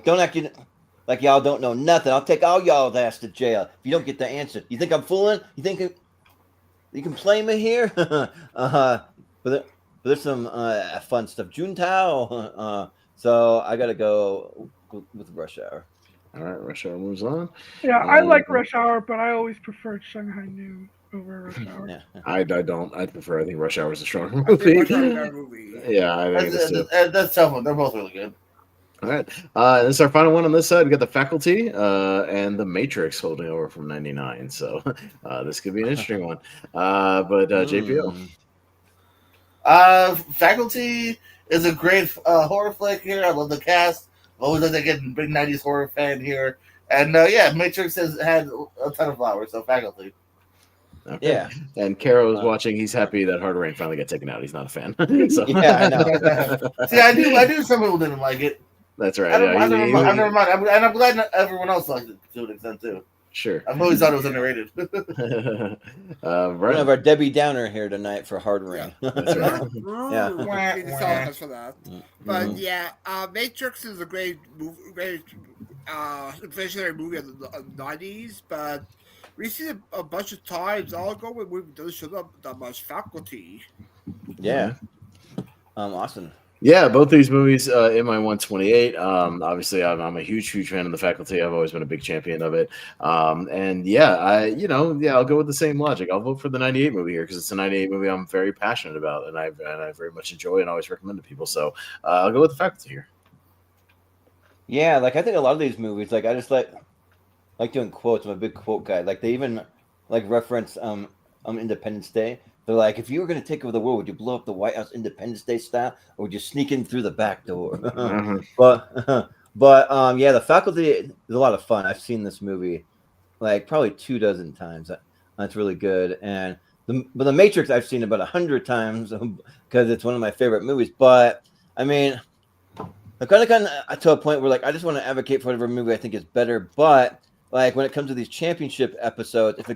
don't act like y'all don't know nothing. I'll take all y'all's ass to jail if you don't get the answer. You think I'm fooling? You think you can play me here? But there's some fun stuff. Juntao. So I gotta go with Rush Hour. All right, Rush Hour moves on. Yeah, I like Rush Hour, but I always preferred Shanghai Noon over Rush Hour. Yeah. I don't. I think Rush Hour is a stronger movie. Yeah, I think that's tough one. They're both really good. All right. This is our final one on this side. We got The Faculty and The Matrix holding over from '99. So this could be an interesting one. But JPO. Faculty is a great horror flick here. I love the cast. Always like to get a big '90s horror fan here. And Matrix has had a ton of flowers, so faculty. Okay. Yeah. And Caro is watching. He's happy that Hard Rain finally got taken out. He's not a fan. So. Yeah, I know. See, I knew some people didn't like it. That's right. I never mind. And I'm glad that everyone else liked it to an extent too. Sure. I've always thought it was underrated. Right. We have our Debbie Downer here tonight for Hard Rain. That's right. Yeah. For that. But Mm-hmm. Matrix is a great inflationary movie of the 90s, but we've seen it a bunch of times. I'll go with movie that doesn't show up that much. Faculty. Yeah. Awesome. Yeah, both these movies in my 128. Obviously, I'm a huge fan of The Faculty. I've always been a big champion of it. And I'll go with the same logic. I'll vote for the 98 movie here because it's a 98 movie I'm very passionate about and I very much enjoy and always recommend to people. So I'll go with The Faculty here. Yeah, like I think a lot of these movies, like I just like doing quotes. I'm a big quote guy. Like they even like reference Independence Day. They're like, if you were going to take over the world, would you blow up the White House Independence Day style, or would you sneak in through the back door? Mm-hmm. But The Faculty is a lot of fun. I've seen this movie like probably 24 times. That's really good. And the Matrix I've seen about 100 times because it's one of my favorite movies. But I mean, I'm kind of to a point where like I just want to advocate for whatever movie I think is better. But like when it comes to these championship episodes, if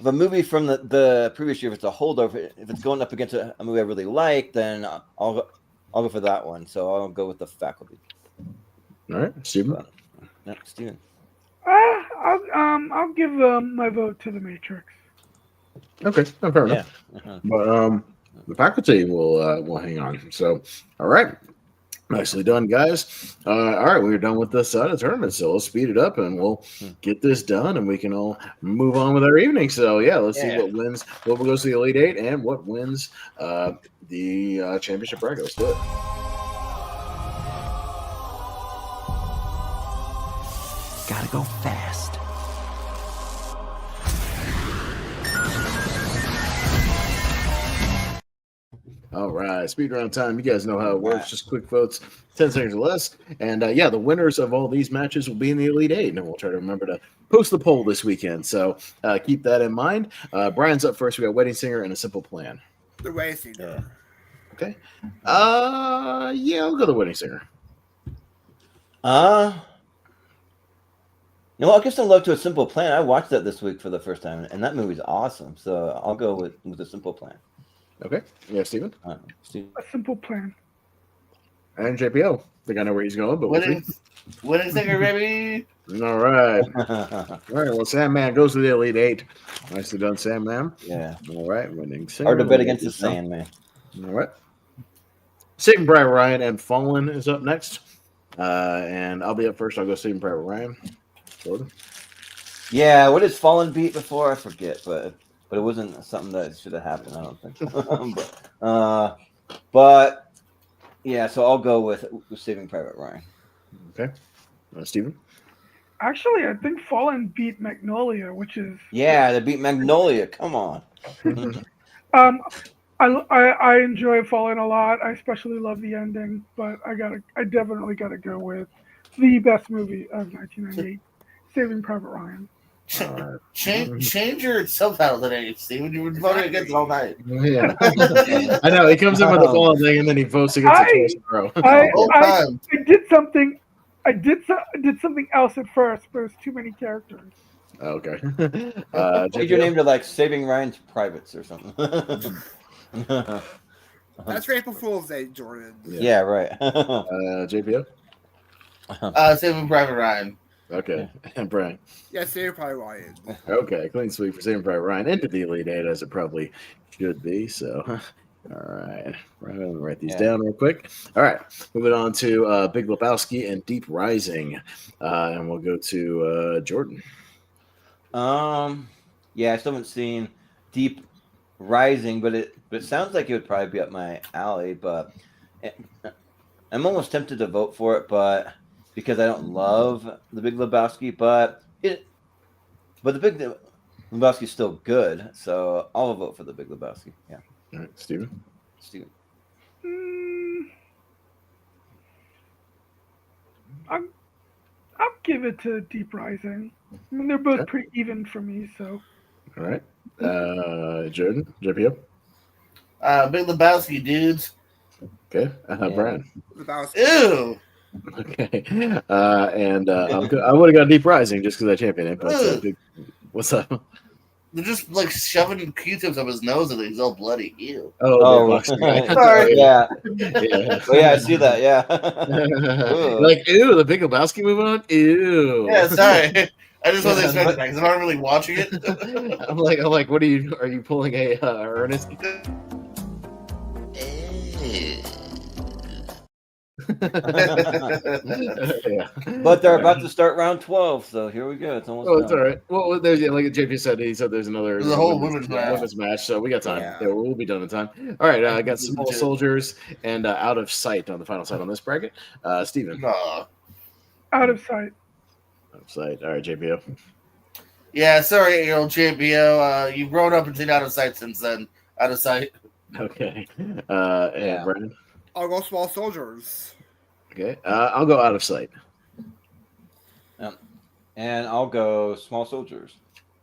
a movie from the previous year, if it's a holdover, if it's going up against a movie I really like, then I'll go for that one. So I'll go with The Faculty. All right, Steven. Steven. I'll give my vote to The Matrix. Okay, fair enough. Uh-huh. But The Faculty will hang on. So, all right. Nicely done, guys. All right, we're done with this side of the tournament, so let's speed it up and we'll get this done and we can all move on with our evening. So, let's see what wins, what goes to the Elite Eight and what wins the championship bracket. Let's do it. Gotta go fast. All right, speed round time. You guys know how it works. Just quick votes, 10 seconds or less. And the winners of all these matches will be in the Elite Eight. And we'll try to remember to post the poll this weekend. So keep that in mind. Brian's up first. We got Wedding Singer and A Simple Plan. The Wedding Singer. Okay. I'll go the Wedding Singer. I'll give some love to A Simple Plan. I watched that this week for the first time, and that movie's awesome. So I'll go with A Simple Plan. Okay. Yeah, Steven? A Simple Plan. And JPO. I think I know where he's going, but Wedding Singer, baby. All right. All right. Well, Sandman goes to the Elite Eight. Nicely done, Sandman. Yeah. All right. Wedding Singer. Hard to bet against the Sandman. All right. Saving Private Ryan and Fallen is up next. And I'll be up first. I'll go Saving Private Ryan. Jordan? Yeah. What did Fallen beat before? I forget, but it wasn't something that should have happened. I don't think. But yeah, so I'll go with Saving Private Ryan. Okay, Steven? Actually, I think Fallen beat Magnolia, which is they beat Magnolia. Come on. I enjoy Fallen a lot. I especially love the ending, but I definitely gotta go with the best movie of 1998, Saving Private Ryan. Change your self-title today, Steven. You were voting against it all night. Yeah. I know. He comes in with the Fallen thing and then he votes against it twice in a row. I did something. I did something else at first, but it was too many characters. Okay. Change your name to like Saving Ryan's Privates or something. That's April Fool's Day, Jordan. Yeah, right. JPO? Saving Private Ryan. Okay. And Brian? Yeah, Saving Private Ryan. Okay. Clean sweep for Saving Private Ryan into the Elite Eight, as it probably should be. So, all right. Right, let me write these down real quick. All right. Moving on to Big Lebowski and Deep Rising. And we'll go to Jordan. Yeah, I still haven't seen Deep Rising, but it sounds like it would probably be up my alley. But I'm almost tempted to vote for it, but because I don't love The Big Lebowski, but The Big Lebowski is still good, so I'll vote for The Big Lebowski. Yeah. All right, Steven. I'll give it to Deep Rising. I mean, they're both pretty even for me, so. All right. Jordan, JPO. Big Lebowski, dudes. Okay. Brian. Lebowski. Ew. Okay. I would have got Deep Rising just because I championed it. But Ugh. what's up? They're just like shoving Q-tips up his nose and he's all bloody. Ew. Oh, boxing guy. Sorry. Yeah. Yeah. Oh, yeah, I see that. Yeah. Like, ew, the Big Lebowski moving on? Ew. Yeah, sorry. I just wasn't expecting that because I'm not really watching it. I'm like, what are you pulling a Ernest? Yeah. But they're about to start round 12, so here we go. It's almost Oh, it's done. all right. Well, there's like JP said, he said there's another There's a whole women's match. so we got time. Yeah. Yeah, we'll be done in time. All right, I got Small Soldiers and Out of Sight on the final side on this bracket. Steven. Aw. Out of sight. Out of Sight. All right, JPO. Yeah, sorry, 8-year-old JPO. You've grown up and seen Out of Sight since then. Out of Sight. Okay. And Brandon. I'll go Small Soldiers. Okay. I'll go Out of Sight. And I'll go Small Soldiers.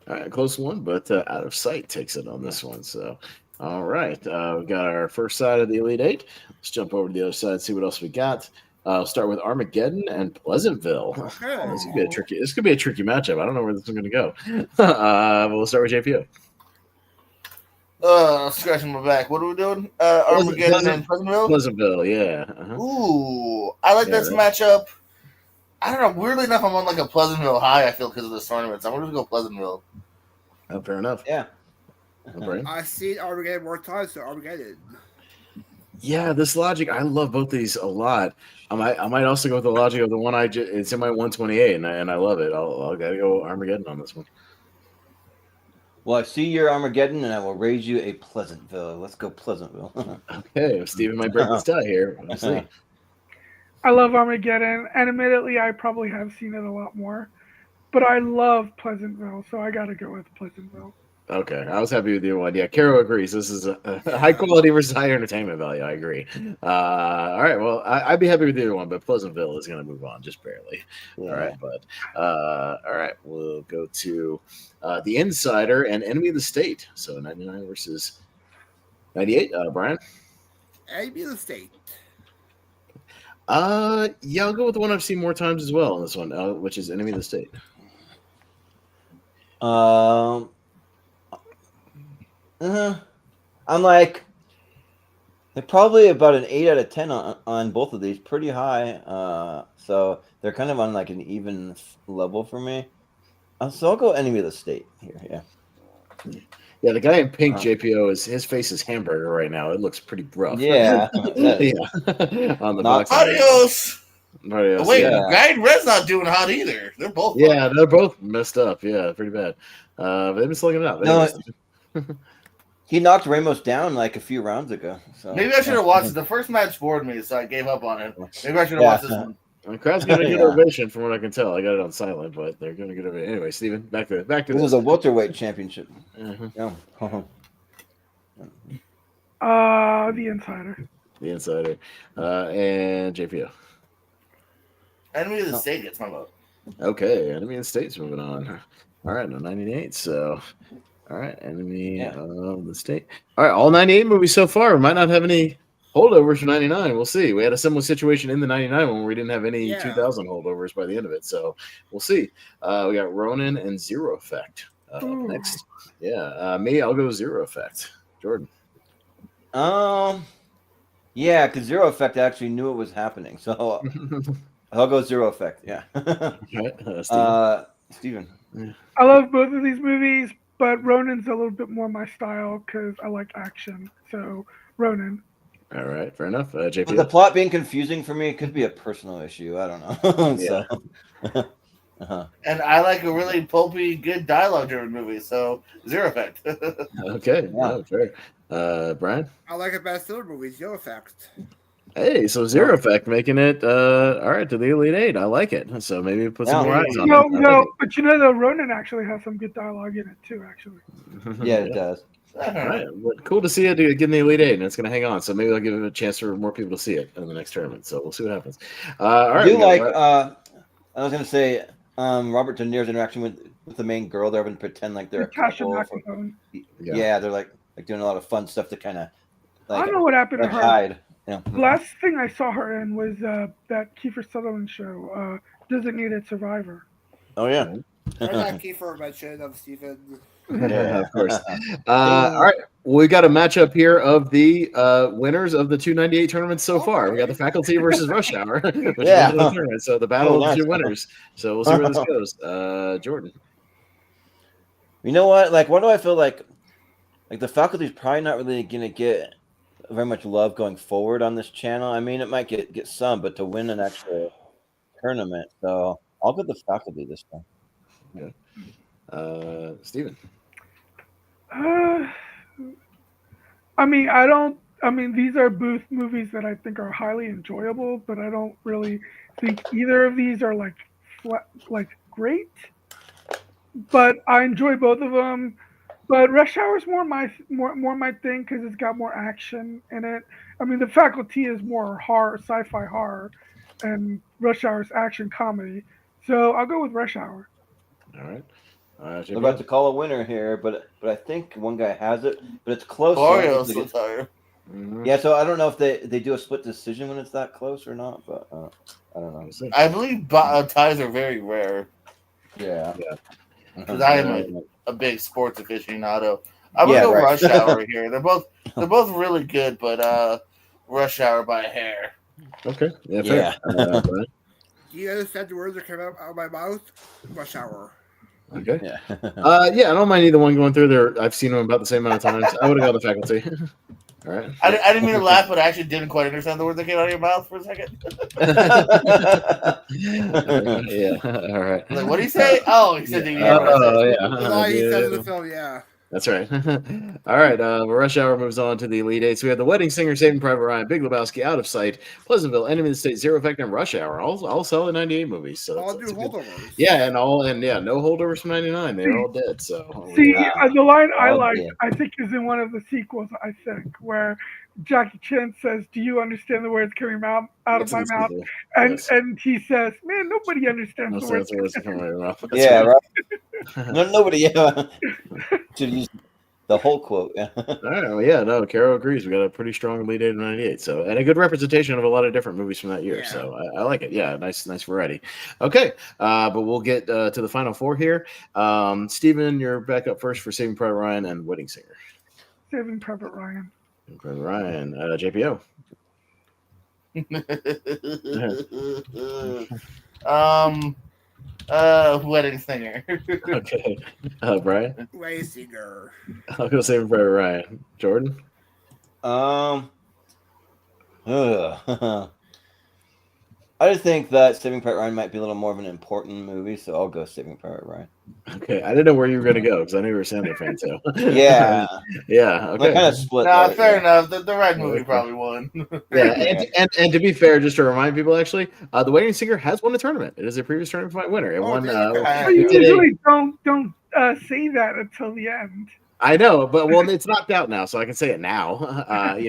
All right, close one, but Out of Sight takes it on this one. So, all right, we got our first side of the Elite Eight. Let's jump over to the other side, see what else we got. I'll start with Armageddon and Pleasantville. Okay. This could be a tricky. This could be a tricky matchup. I don't know where this is going to go. We'll start with JPO. Scratching my back. What are we doing? Armageddon and Pleasantville? Pleasantville, yeah. Ooh, I like this matchup. I don't know. Weirdly enough, I'm on like a Pleasantville high, I feel, because of this tournament. So I'm going to go Pleasantville. Oh, fair enough. Yeah. I've seen Armageddon more times than Armageddon. Yeah, this logic, I love both these a lot. I might also go with the logic of the one it's in my 128, and I love it. I'll gotta go Armageddon on this one. Well, I see your Armageddon, and I will raise you a Pleasantville. Let's go Pleasantville. Okay, Steven might break this tie here. We'll see. I love Armageddon, and admittedly, I probably have seen it a lot more. But I love Pleasantville, so I got to go with Pleasantville. Okay, I was happy with your one. Yeah, Caro agrees. This is a high quality versus high entertainment value. I agree. All right, well, I'd be happy with either one, but Pleasantville is going to move on just barely. Yeah. All right, bud. All right, we'll go to The Insider and Enemy of the State. So 99 versus 98. Brian? Enemy of the State. Yeah, I'll go with the one I've seen more times as well on this one, which is Enemy of the State. I'm like, they're probably about an 8 out of 10 on both of these, pretty high. So they're kind of on like an even level for me. So I'll go Enemy of the State here. Yeah. Yeah, the guy in pink, JPO, his face is hamburger right now. It looks pretty rough. Yeah. Yeah. On the box. Adios. Adios. Wait, Yeah. Guy and Red's not doing hot either. They're both. Yeah, they're both messed up. Yeah, pretty bad. But they've been slugging it out. No, he knocked Ramos down like a few rounds ago. So Maybe I should have watched it. The first match bored me, so I gave up on it. Maybe I should have watched this one. The crowd's got a good ovation from what I can tell. I got it on silent, but they're going to get over it. Anyway, Steven, back to this this. is a welterweight championship. The Insider. The Insider. And JPO. Enemy of the State gets my vote. Okay, Enemy of the State's moving on. All right, no 98. So, all right, Enemy of the State. All right, all 98 movies so far. We might not have any holdovers for 99. We'll see. We had a similar situation in the 99 one where we didn't have any 2000 holdovers by the end of it. So we'll see. We got Ronin and Zero Effect next. Yeah, me, I'll go Zero Effect. Jordan. Yeah, because Zero Effect actually knew it was happening. So I'll go Zero Effect. Yeah. Steven. I love both of these movies, but Ronin's a little bit more my style because I like action. So Ronin. All right, fair enough. JP. With the plot being confusing for me, it could be a personal issue. I don't know. Yeah. And I like a really pulpy, good dialogue-driven movie, so Zero Effect. Okay, no, fair. Brian? I like it best thriller movies, Zero Effect. Hey, so Zero Effect making it all right to the Elite Eight. I like it. So maybe put some more eyes on it. No, but you know the Ronin actually has some good dialogue in it too, actually. Yeah, it does. All right, well, cool to see it get in the Elite Eight, and it's going to hang on. So maybe I'll give it a chance for more people to see it in the next tournament. So we'll see what happens. All right, I do like I was gonna say Robert De Niro's interaction with the main girl. They're having to pretend like they're a Natasha couple. McElhone. Yeah, they're like doing a lot of fun stuff to kind of I don't know what happened to her. hide. Yeah. The last thing I saw her in was that Kiefer Sutherland show, Designated Survivor. Oh yeah. I got Kiefer mention of Steven. Yeah, of course. All right, we got a matchup here of the winners of the 298 tournaments so far. We got the Faculty versus Rush Hour, which is the tournament. So the battle of the two winners. So we'll see where this goes. Jordan. You know what? Like, what do I feel like the Faculty is probably not really going to get very much love going forward on this channel. I mean, it might get some, but to win an actual tournament, so I'll go the Faculty this time. Yeah. Steven. I mean, these are Booth movies that I think are highly enjoyable, but I don't really think either of these are like great. But I enjoy both of them. But Rush Hour is more my thing because it's got more action in it. I mean, the Faculty is more horror, sci-fi horror, and Rush Hour is action comedy. So I'll go with Rush Hour. All right. I'm about to call a winner here, but I think one guy has it, but it's close. Yeah, so I don't know if they do a split decision when it's that close or not, but I don't know. I believe ties are very rare. Yeah. Because I am a big sports aficionado. I'm gonna go Rush Hour here. They're both really good, but Rush Hour by a hair. Okay. Yeah. Fair. Do you understand the words that came out of my mouth? Rush Hour. Okay. Yeah. I don't mind either one going through there. I've seen them about the same amount of times. I would have got the Faculty. All right. I didn't mean to laugh, but I actually didn't quite understand the words that came out of your mouth for a second. Yeah. All right. Like, what did he say? Oh, he said. Oh, he said in the film. Yeah. That's right. All right. Rush Hour moves on to the Elite Eight. So we have The Wedding Singer, Saving Private Ryan, Big Lebowski, Out of Sight, Pleasantville, Enemy of the State, Zero Effect, and Rush Hour. All solid 98 movies. So all new holdovers. Yeah, no holdovers from 99. They're all dead. So the line I like, I think, is in one of the sequels. I think where Jackie Chan says, "Do you understand the words coming out of my mouth?" And he says, "Man, nobody understands the words coming out of my mouth." Yeah, right. Nobody should use the whole quote. Yeah. All right. Well, yeah. No, Caro agrees. We got a pretty strong Elite Eight of 98. So, and a good representation of a lot of different movies from that year. Yeah. So I like it. Yeah. Nice variety. Okay. But we'll get to the final four here. Steven, you're back up first for Saving Private Ryan and Wedding Singer. Saving Private Ryan. Private Ryan. JPO. Wedding Singer. Okay. Brian? Wedding Singer. I'll go Saving Private Ryan. Jordan? I just think that Saving Private Ryan might be a little more of an important movie, so I'll go Saving Private Ryan. Okay, I didn't know where you were going to go because I knew you were a Sandler fan too. Yeah, yeah. Okay, kind of split. Fair enough. The right movie probably won. Yeah, and to be fair, just to remind people, actually, The Wedding Singer has won a tournament. It is a previous tournament fight winner. It won. You usually don't say that until the end. I know, but it's knocked out now, so I can say it now. Like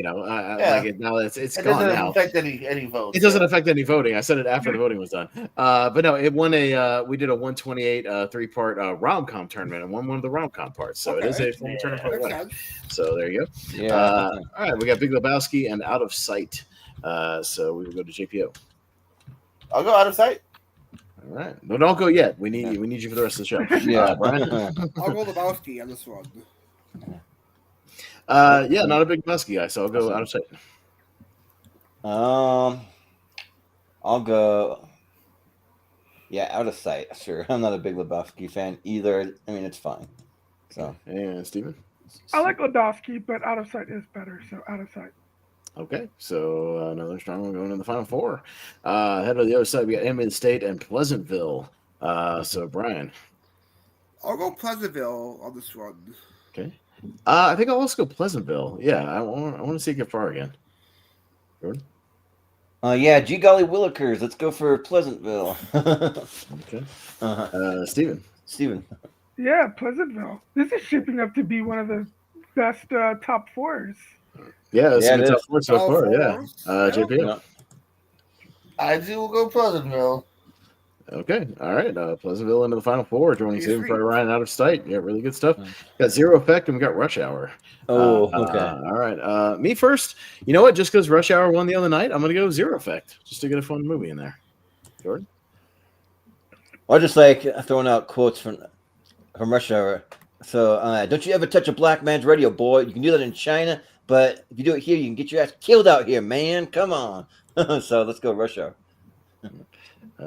now it's gone now. It doesn't affect any votes. It doesn't affect any voting. I said it after the voting was done. But no, it won we did a 128 3-part rom-com tournament and won one of the rom-com parts. So it is a full tournament winner. So there you go. Yeah. All right, we got Big Lebowski and Out of Sight. So we will go to JPO. I'll go Out of Sight. All right. No, don't go yet. We need you for the rest of the show. Yeah, Brian. I'll go Lebowski on this one. Not a big Lebowski guy, so I'll go Out of Sight. I'll go. Yeah, Out of Sight. Sure, I'm not a big Lebowski fan either. I mean, it's fine. So, and Steven? I like Lebowski, but Out of Sight is better. So Out of Sight. Okay, so another strong one going in the final four. Head of the other side, we got Enemy of the State and Pleasantville. So Brian. I'll go Pleasantville on this one. Okay. I think I'll also go Pleasantville. Yeah, I want to see it get far again. Jordan? Yeah, gee golly willikers. Let's go for Pleasantville. Okay. Steven. Yeah, Pleasantville. This is shaping up to be one of the best top fours. Yeah, it's top four so far. Yeah. JP. I do go Pleasantville. Okay, all right. Pleasantville into the final four, joining Saving Private Ryan Out of Sight. Yeah, really good stuff. Got Zero Effect and we got Rush Hour. Oh, okay. All right. Me first. You know what? Just because Rush Hour won the other night, I'm going to go Zero Effect just to get a fun movie in there. Jordan? Or just like throwing out quotes from Rush Hour. So, don't you ever touch a black man's radio, boy. You can do that in China, but if you do it here, you can get your ass killed out here, man. Come on. So let's go Rush Hour.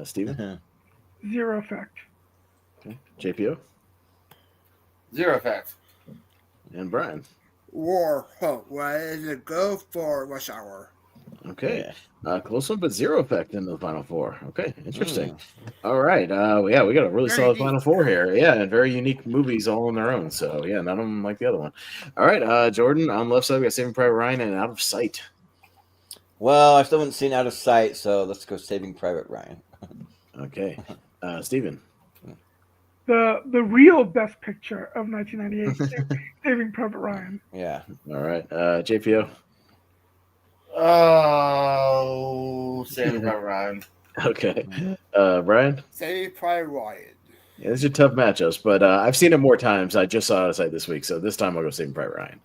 Steven? Zero Effect. Okay. JPO? Zero Effect. And Brian? War. Why is it go for Rush Hour? Okay. Close one, but Zero Effect into the final four. Okay, interesting. All right. Yeah, we got a really solid final four here. Yeah, and very unique movies all on their own. So, yeah, none of them like the other one. All right, Jordan, on the left side, we got Saving Private Ryan and Out of Sight. Well, I still haven't seen Out of Sight, so let's go Saving Private Ryan. Okay. Steven? The real best picture of 1998, Saving Private Ryan. Yeah. All right. JPO? Oh, Saving Private Ryan. Okay. Brian? Saving Private Ryan. Yeah, these are tough matchups, but I've seen it more times. I just saw Out of Sight this week, so this time I'll go Saving Private Ryan.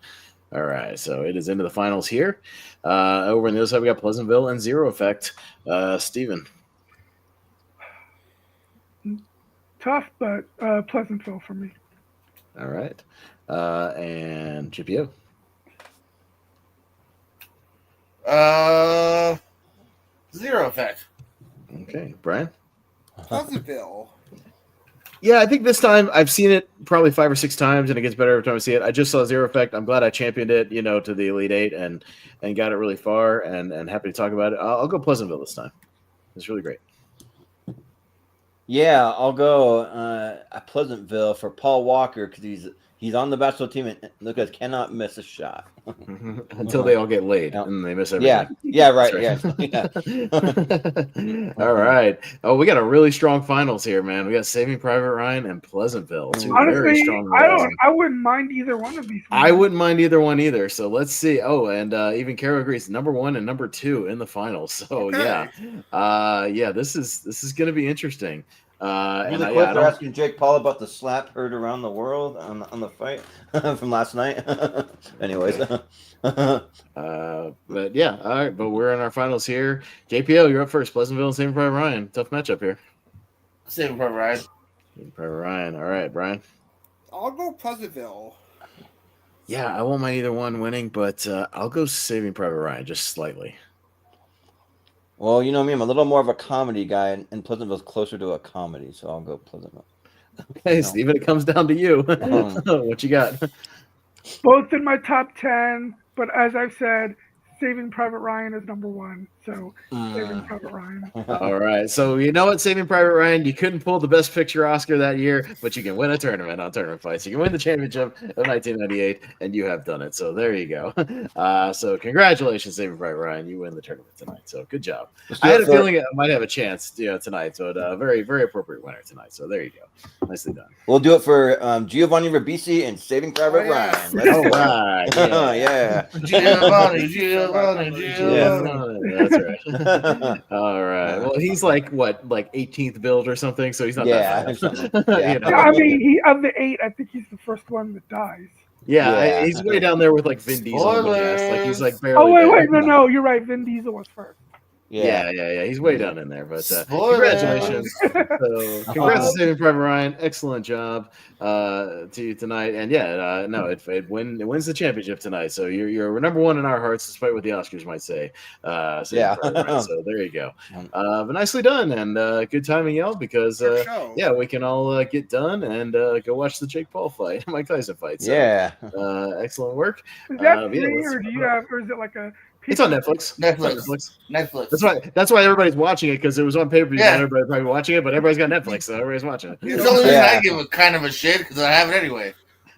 All right, so it is into the finals here. Over on the other side, we got Pleasantville and Zero Effect. Steven? Tough, but Pleasantville for me. All right. And GPO? Zero Effect. Okay. Brian? Pleasantville. Yeah, I think this time I've seen it probably 5 or 6 times, and it gets better every time I see it. I just saw Zero Effect. I'm glad I championed it, to the Elite Eight and got it really far, and happy to talk about it. I'll go Pleasantville this time. It's really great. Yeah, I'll go Pleasantville for Paul Walker because he's on the basketball team and Lucas cannot miss a shot until they all get laid and they miss everything. Yeah, right. Yeah. All right. Oh, we got a really strong finals here, man. We got Saving Private Ryan and Pleasantville. Two very Honestly, strong. I wouldn't mind either one of these. I wouldn't mind either one either. So let's see. Oh, and even Carol agrees. Number 1 and number 2 in the finals. So Okay. yeah. This is going to be interesting. And they're asking Jake Paul about the slap heard around the world on the fight from last night. Anyways, but yeah, all right. But we're in our finals here. JPO, you're up first. Pleasantville and Saving Private Ryan. Tough matchup here. Saving Private Ryan. Saving Private Ryan. All right, Brian. I'll go Pleasantville. Yeah, I won't mind either one winning, but I'll go Saving Private Ryan just slightly. Well, you know me, I'm a little more of a comedy guy, and Pleasantville's closer to a comedy, so I'll go Pleasantville. Okay, Steven, it comes down to you. What you got? Both in my top 10, but as I've said, Saving Private Ryan is number 1. So Saving Private Ryan. All right. So you know what, Saving Private Ryan, you couldn't pull the Best Picture Oscar that year, but you can win a tournament on Tournament Fights. You can win the championship of 1998, and you have done it. So there you go. So congratulations, Saving Private Ryan. You win the tournament tonight. So good job. I had a feeling I might have a chance, tonight. So very, very appropriate winner tonight. So there you go. Nicely done. We'll do it for Giovanni Ribisi and Saving Private Ryan. Let's All right. Yeah. Giovanni. Yeah, that's right. All right. Well, he's like 18th build or something, so he's not that fast. I mean, of the 8, I think he's the first one that dies. Yeah, he's way down there with Vin Diesel. Like he's barely. Oh wait, no, you're right. Vin Diesel was first. Yeah. He's way down in there. But congratulations. So, congrats to Saving Private Ryan. Excellent job to you tonight. And it wins the championship tonight. So you're number 1 in our hearts, despite what the Oscars might say. Saving Private Ryan. So there you go. But nicely done and good timing, y'all, because we can all get done and go watch the Jake Paul fight, Mike Tyson fight. So, excellent work. Is that free, or do you have, or is it like a? It's on Netflix. Netflix. That's why everybody's watching it, because it was on pay-per-view. Yeah. Everybody's probably watching it, but everybody's got Netflix, so everybody's watching it. It's the only reason I give it kind of a shit because I have it anyway.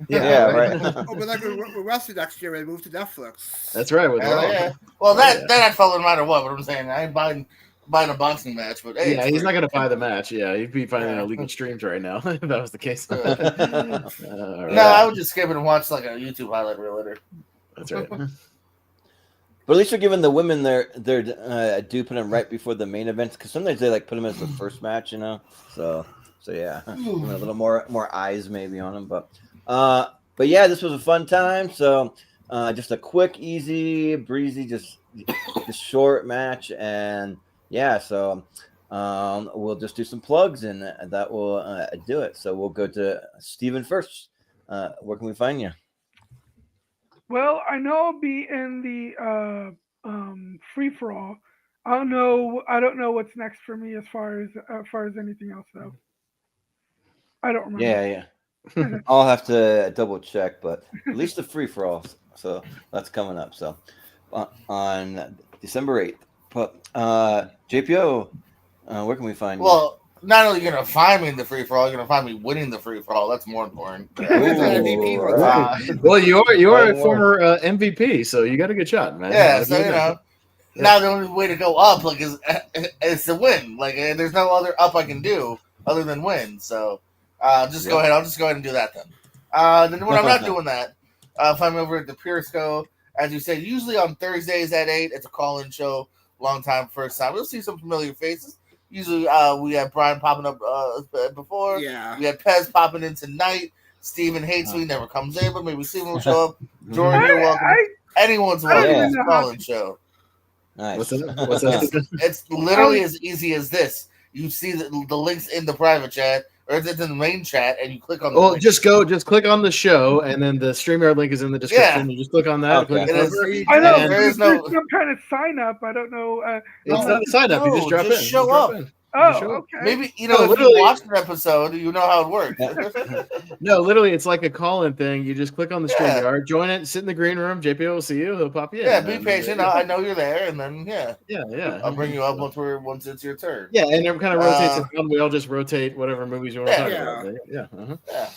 Right. But with wrestling next year, they moved to Netflix. That's right. Well, that I'd follow no matter what. But I'm saying I ain't buying a boxing match, but hey, he's not going to buy the match. Yeah, he'd be finding illegal streams right now if that was the case. No, I would just skip it and watch a YouTube highlight reel later. That's right. But at least they're giving the women their due, put them right before the main events, because sometimes they like put them as the first match, So yeah, a little more eyes maybe on them, but yeah, this was a fun time. So just a quick, easy, breezy, just short match, and yeah, so we'll just do some plugs, and that will do it. So we'll go to Steven first. Where can we find you? Well, I know I'll be in the free for all. I don't know what's next for me as far as anything else though. I don't remember. Yeah. I'll have to double check, but at least the free for all. So that's coming up. So on December 8th. But JPO, where can we find you? Well, not only you're gonna find me in the free for all, you're gonna find me winning the free for all. That's more important. Well, you are a former MVP, so you got a good shot, man. Yeah, so now the only way to go up is to win. Like there's no other up I can do other than win. So just go ahead. I'll just go ahead and do that then. Then when I'm not doing that, find me over at the Pearsco. As you said, usually on Thursdays at 8. It's a call-in show. Long time, first time. We'll see some familiar faces. Usually we had Brian popping up before. Yeah. We had Pez popping in tonight. Steven hates me, never comes in, but maybe Steven will show up. Jordan, you're welcome. Anyone's welcome. It's a call-in show. Nice. What's that? It's literally as easy as this. You see the links in the private chat, or it's in the main chat, and you click on the link. just click on the show, and then the StreamYard link is in the description. You just click on that. Okay. I know there's some kind of sign up. I don't know. It's not a sign up. You just drop in. Show up. Okay. Maybe if you watched an episode, you know how it works. No, literally, it's like a call-in thing. You just click on the StreamYard, join it, sit in the green room. JPO will see you. He'll pop you in. Yeah, be patient. I know you're there, and then yeah. I'll bring you up once it's your turn. Yeah, and it kind of rotates around. We all just rotate whatever movies you want to talk about. Yeah.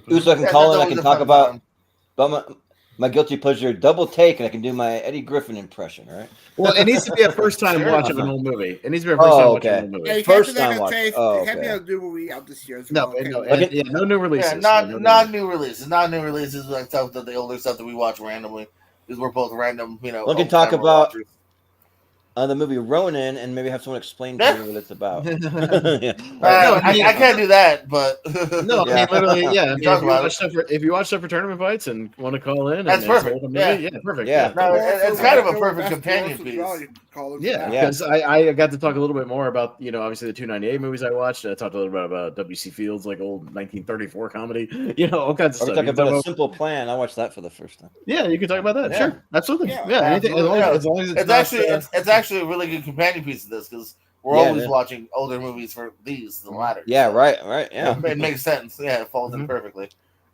Ooh, so I can call in. I can talk about my guilty pleasure double take, and I can do my Eddie Griffin impression, right? Well, it needs to be a first time watch of an old movie. It needs to be a first time watch of an old movie. Yeah, first time watch. Have a new movie out this year. No new releases. Yeah, not new releases. Not new releases like stuff that the older stuff that we watch randomly because we're both random. We can talk about the movie Ronin and maybe have someone explain to me what it's about. I can't do that, but no, I mean literally, yeah. If you watch stuff for tournament fights and want to call in, that's perfect. Perfect. Yeah, no, it's kind of a perfect companion piece. Yeah, because I got to talk a little bit more about obviously the 298 movies I watched. I talked a little bit about W.C. Fields, like old 1934 comedy. All kinds of stuff. Talking about A Simple Plan. I watched that for the first time. Yeah, you can talk about that. Sure, absolutely. Yeah, anything, as long as it's actually a really good companion piece of this because we're always watching older movies for the latter. Yeah, right. Yeah, it makes sense. Yeah, it falls in perfectly.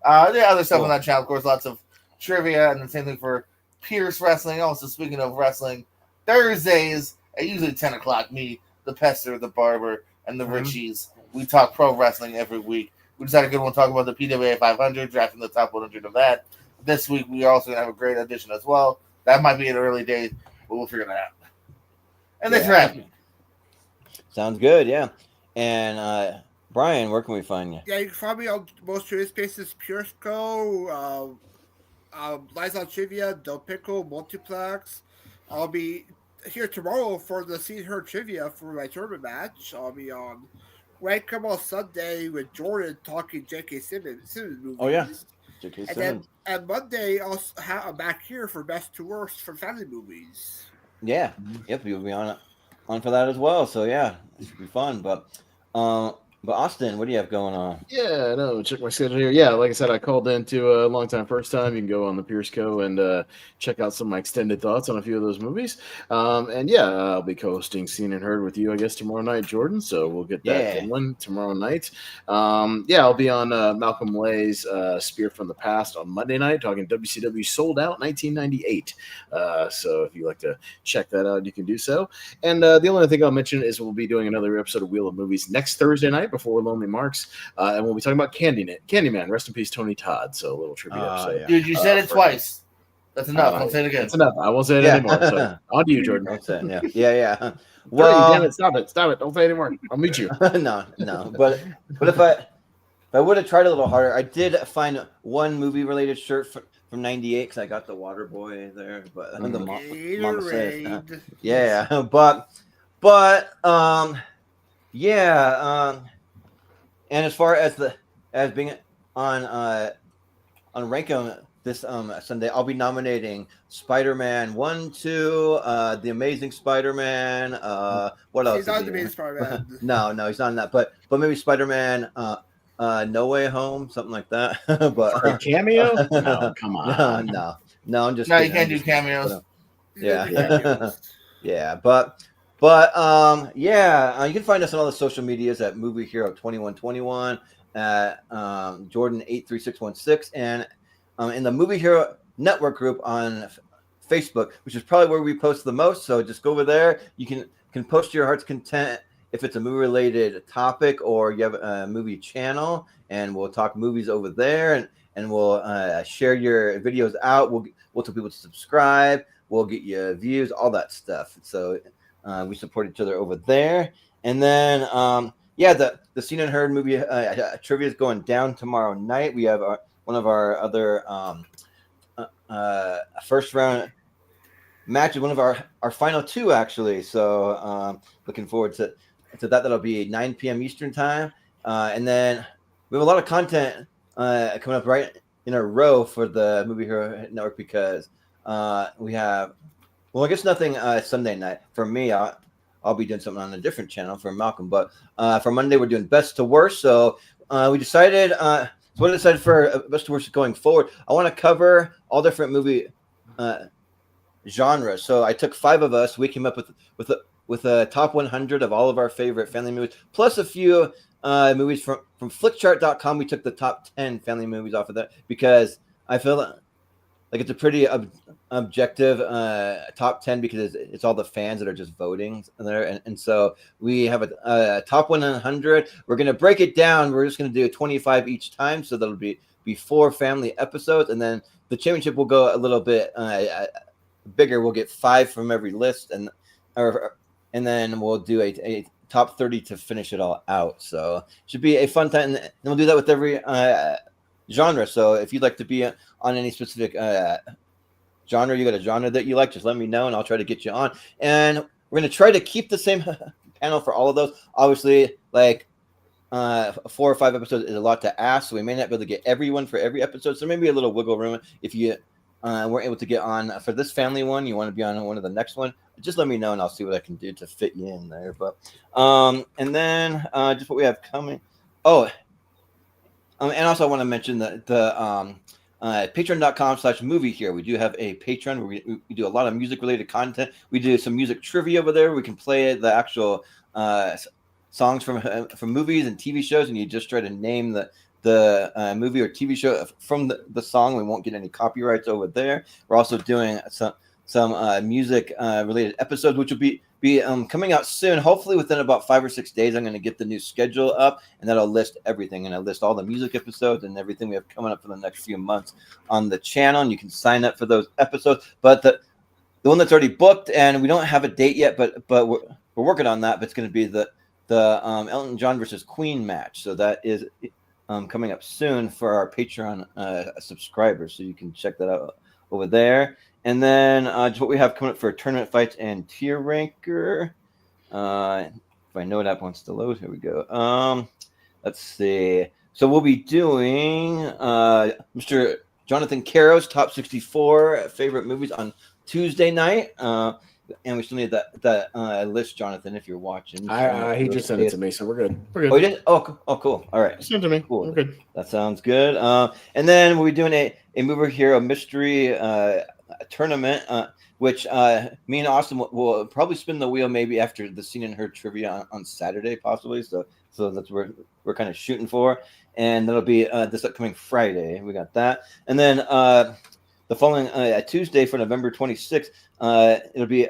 Other stuff on that channel, of course, lots of trivia, and the same thing for Pierce Wrestling. Also, speaking of wrestling, Thursdays at usually 10 o'clock, me, the Pester, the Barber, and the Richies, we talk pro wrestling every week. We just had a good one talking about the PWA 500, drafting the top 100 of that. This week, we are also going to have a great edition as well. That might be an early day, but we'll figure that out. And thanks for having me. Sounds good, yeah. And Brian, where can we find you? Yeah, you can find me on most trivia spaces, Puresco, Lights on Trivia, Del Pico, Multiplex. I'll be here tomorrow for the See Her Trivia for my tournament match. I'll be on Rank Up on Sunday with Jordan talking J.K. Simmons movies. Oh, yeah. J.K. And Simmons. then on Monday, I'm back here for Best to Worst for family movies. Yeah. Yep, you'll be on for that as well. So yeah, it should be fun. But Austin, what do you have going on? Yeah, no, check my schedule here. Yeah, like I said, I called into a long time first time. You can go on the Pierce Co. and check out some of my extended thoughts on a few of those movies. And yeah, I'll be co-hosting Seen and Heard with you, I guess, tomorrow night, Jordan. So we'll get that going tomorrow night. Yeah, I'll be on Malcolm Lay's Spear from the Past on Monday night, talking WCW Sold Out 1998. So if you like to check that out, you can do so. And the only thing I'll mention is we'll be doing another episode of Wheel of Movies next Thursday night before Lonely Marks, and we'll be talking about Candyman. Rest in peace, Tony Todd. So a little tribute episode. Yeah. Dude, you said it twice. That's enough. Don't say it again. That's enough. I won't say it anymore. So on to you, Jordan. Yeah. Well, damn it! Stop it! Don't say it anymore. I'll meet you. no. But if I If I would have tried a little harder, I did find one movie related shirt from '98 because I got the Water Boy there, but the Mama says, yeah, but yeah, and as far as being on ranking this Sunday, I'll be nominating Spider-Man 1, 2, The Amazing Spider-Man. What else? He's not the Amazing Spider-Man. No, he's not in that. But maybe Spider-Man. No Way Home, something like that. But for a cameo? No, come on. No. I'm just no. You can't do cameos. Yeah, yeah. But yeah, you can find us on all the social medias at Movie Hero 2121, at Jordan 83616, and in the Movie Hero Network group on Facebook, which is probably where we post the most. So just go over there. You can post your heart's content if it's a movie related topic or you have a movie channel, and we'll talk movies over there, and we'll share your videos out. We'll tell people to subscribe. We'll get you views, all that stuff. So we support each other over there. And then yeah, the Seen and Heard movie trivia is going down tomorrow night. We have one of our other first round matches, one of our final two actually. So looking forward to that. That'll be 9 p.m. Eastern time. And then we have a lot of content coming up right in a row for the Movie Hero Network because we have, well, I guess nothing Sunday night. For me, I'll be doing something on a different channel for Malcolm. But for Monday, we're doing Best to Worst. So we decided, for Best to Worst going forward, I want to cover all different movie genres. So I took 5 of us. We came up with a top 100 of all of our favorite family movies, plus a few movies from flickchart.com. We took the top 10 family movies off of that because I feel like it's a pretty objective top 10 because it's all the fans that are just voting there. And so we have a top 100. We're going to break it down. We're just going to do 25 each time. So that'll be 4 family episodes. And then the championship will go a little bit bigger. We'll get 5 from every list. And then we'll do a top 30 to finish it all out. So it should be a fun time. And we'll do that with every genre. So if you'd like to be on any specific genre, you got a genre that you like, just let me know and I'll try to get you on. And we're going to try to keep the same panel for all of those. Obviously, like 4 or 5 episodes is a lot to ask. So we may not be able to get everyone for every episode. So maybe a little wiggle room. If you weren't able to get on for this family one, you want to be on one of the next one, just let me know and I'll see what I can do to fit you in there. But and then just what we have coming. Oh, and also I want to mention the patreon.com/movie here. We do have a Patreon where we do a lot of music related content. We do some music trivia over there. We can play the actual songs from movies and TV shows, and you just try to name the movie or TV show from the song. We won't get any copyrights over there. We're also doing some music related episodes, which will be coming out soon. Hopefully within about 5 or 6 days, I'm going to get the new schedule up, and that'll list everything. And I'll list all the music episodes and everything we have coming up for the next few months on the channel. And you can sign up for those episodes. But the one that's already booked, and we don't have a date yet, but we're working on that. But it's going to be the Elton John versus Queen match. So that is coming up soon for our Patreon subscribers. So you can check that out over there. And then just what we have coming up for tournament fights and tier ranker. If I know that wants to load, here we go. Let's see. So we'll be doing Mr. Jonathan Caro's top 64 favorite movies on Tuesday night. And we still need that list, Jonathan, if you're watching. He just sent it to me, so we're good. Oh, he did? Oh, cool. All right. Send it to me. Cool. We're good. That sounds good. And then we'll be doing a Mover Hero mystery tournament, which me and Austin will probably spin the wheel maybe after the Seen and Heard trivia on Saturday, possibly. So that's where we're kind of shooting for. And that'll be this upcoming Friday. We got that. And then the following Tuesday for November 26th, it'll be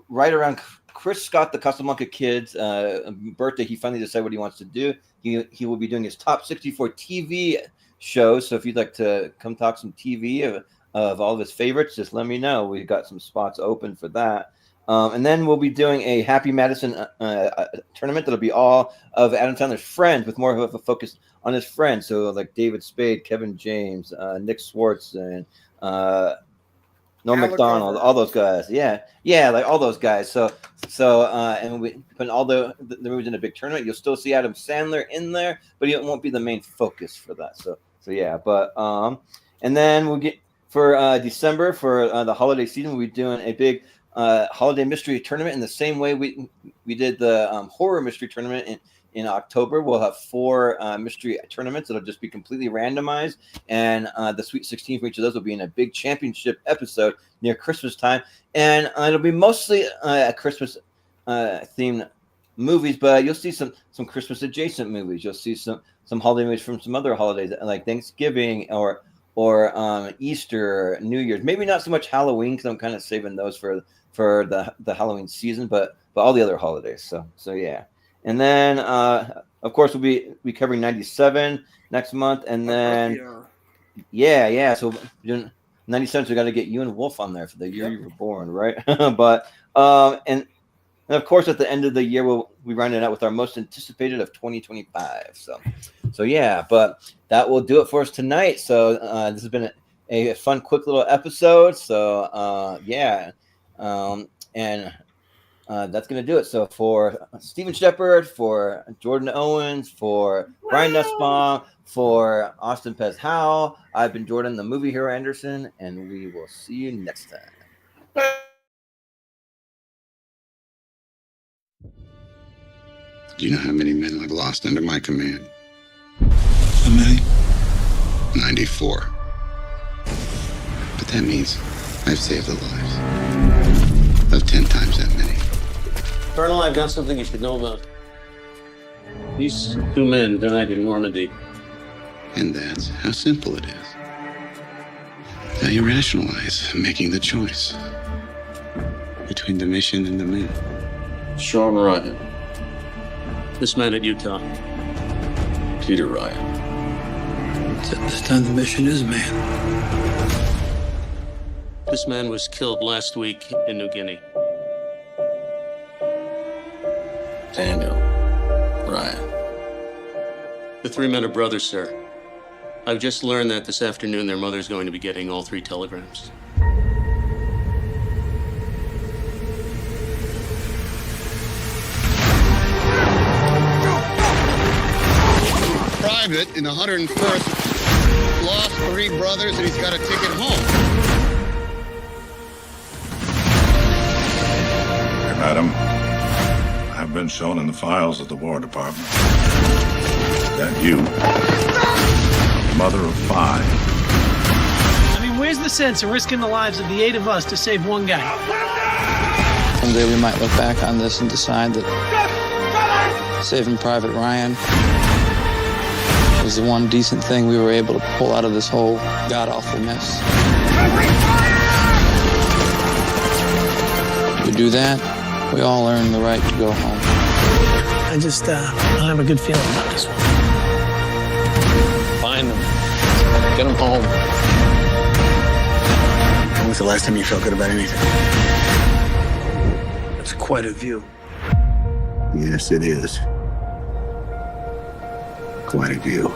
right around Chris Scott, the Casablanca Kid's birthday. He finally decided what he wants to do. He will be doing his top 64 TV shows. So if you'd like to come talk some TV of all of his favorites, just let me know. We've got some spots open for that. And then we'll be doing a Happy Madison tournament that'll be all of Adam Sandler's friends with more of a focus on his friends. So like David Spade, Kevin James, Nick Swartz, and Norm Macdonald, all those guys. Yeah, like all those guys. So and we put all the movies in a big tournament. You'll still see Adam Sandler in there, but it won't be the main focus for that. So yeah, but and then we'll get for December for the holiday season. We'll be doing a big holiday mystery tournament in the same way we did the horror mystery tournament in October. We'll have 4 mystery tournaments that'll just be completely randomized, and the Sweet 16 for each of those will be in a big championship episode near Christmas time, and it'll be mostly Christmas themed movies, but you'll see some Christmas adjacent movies. You'll see some holiday movies from some other holidays like Thanksgiving or Easter, New Year's. Maybe not so much Halloween because I'm kind of saving those for the Halloween season, but all the other holidays. So yeah. And then, of course, we'll be covering 97 next month. And then, yeah. So doing 97, so we got to get you and Wolf on there for the year you were born, right? But, and of course, at the end of the year, we'll be rounding it out with our most anticipated of 2025. So yeah, but that will do it for us tonight. So this has been a fun, quick little episode. So yeah. And that's going to do it. So for Stephen Shepard, for Jordan Owens, for Brian Nussbaum, for Austin Pez Howell, I've been Jordan, the movie hero Anderson, and we will see you next time. Do you know how many men I've lost under my command? How many? 94. But that means I've saved the lives of 10 times that many. Colonel, I've got something you should know about. These 2 men died in Normandy. And that's how simple it is. Now you rationalize making the choice between the mission and the men. Sean Ryan. This man at Utah. Peter Ryan. Except this time the mission is man. This man was killed last week in New Guinea. Daniel Ryan. The 3 men are brothers, sir. I've just learned that this afternoon their mother's going to be getting all 3 telegrams. Private in the 101st lost 3 brothers and he's got a ticket home. Hey, madam. I've been shown in the files of the War Department that you, mother of 5. I mean, where's the sense of risking the lives of the 8 of us to save one guy? Someday we might look back on this and decide that saving Private Ryan was the one decent thing we were able to pull out of this whole god-awful mess. If we do that, we all earn the right to go home. I just don't have a good feeling about this one. Find them. Get them home. When was the last time you felt good about anything? That's quite a view. Yes, it is. Quite a view.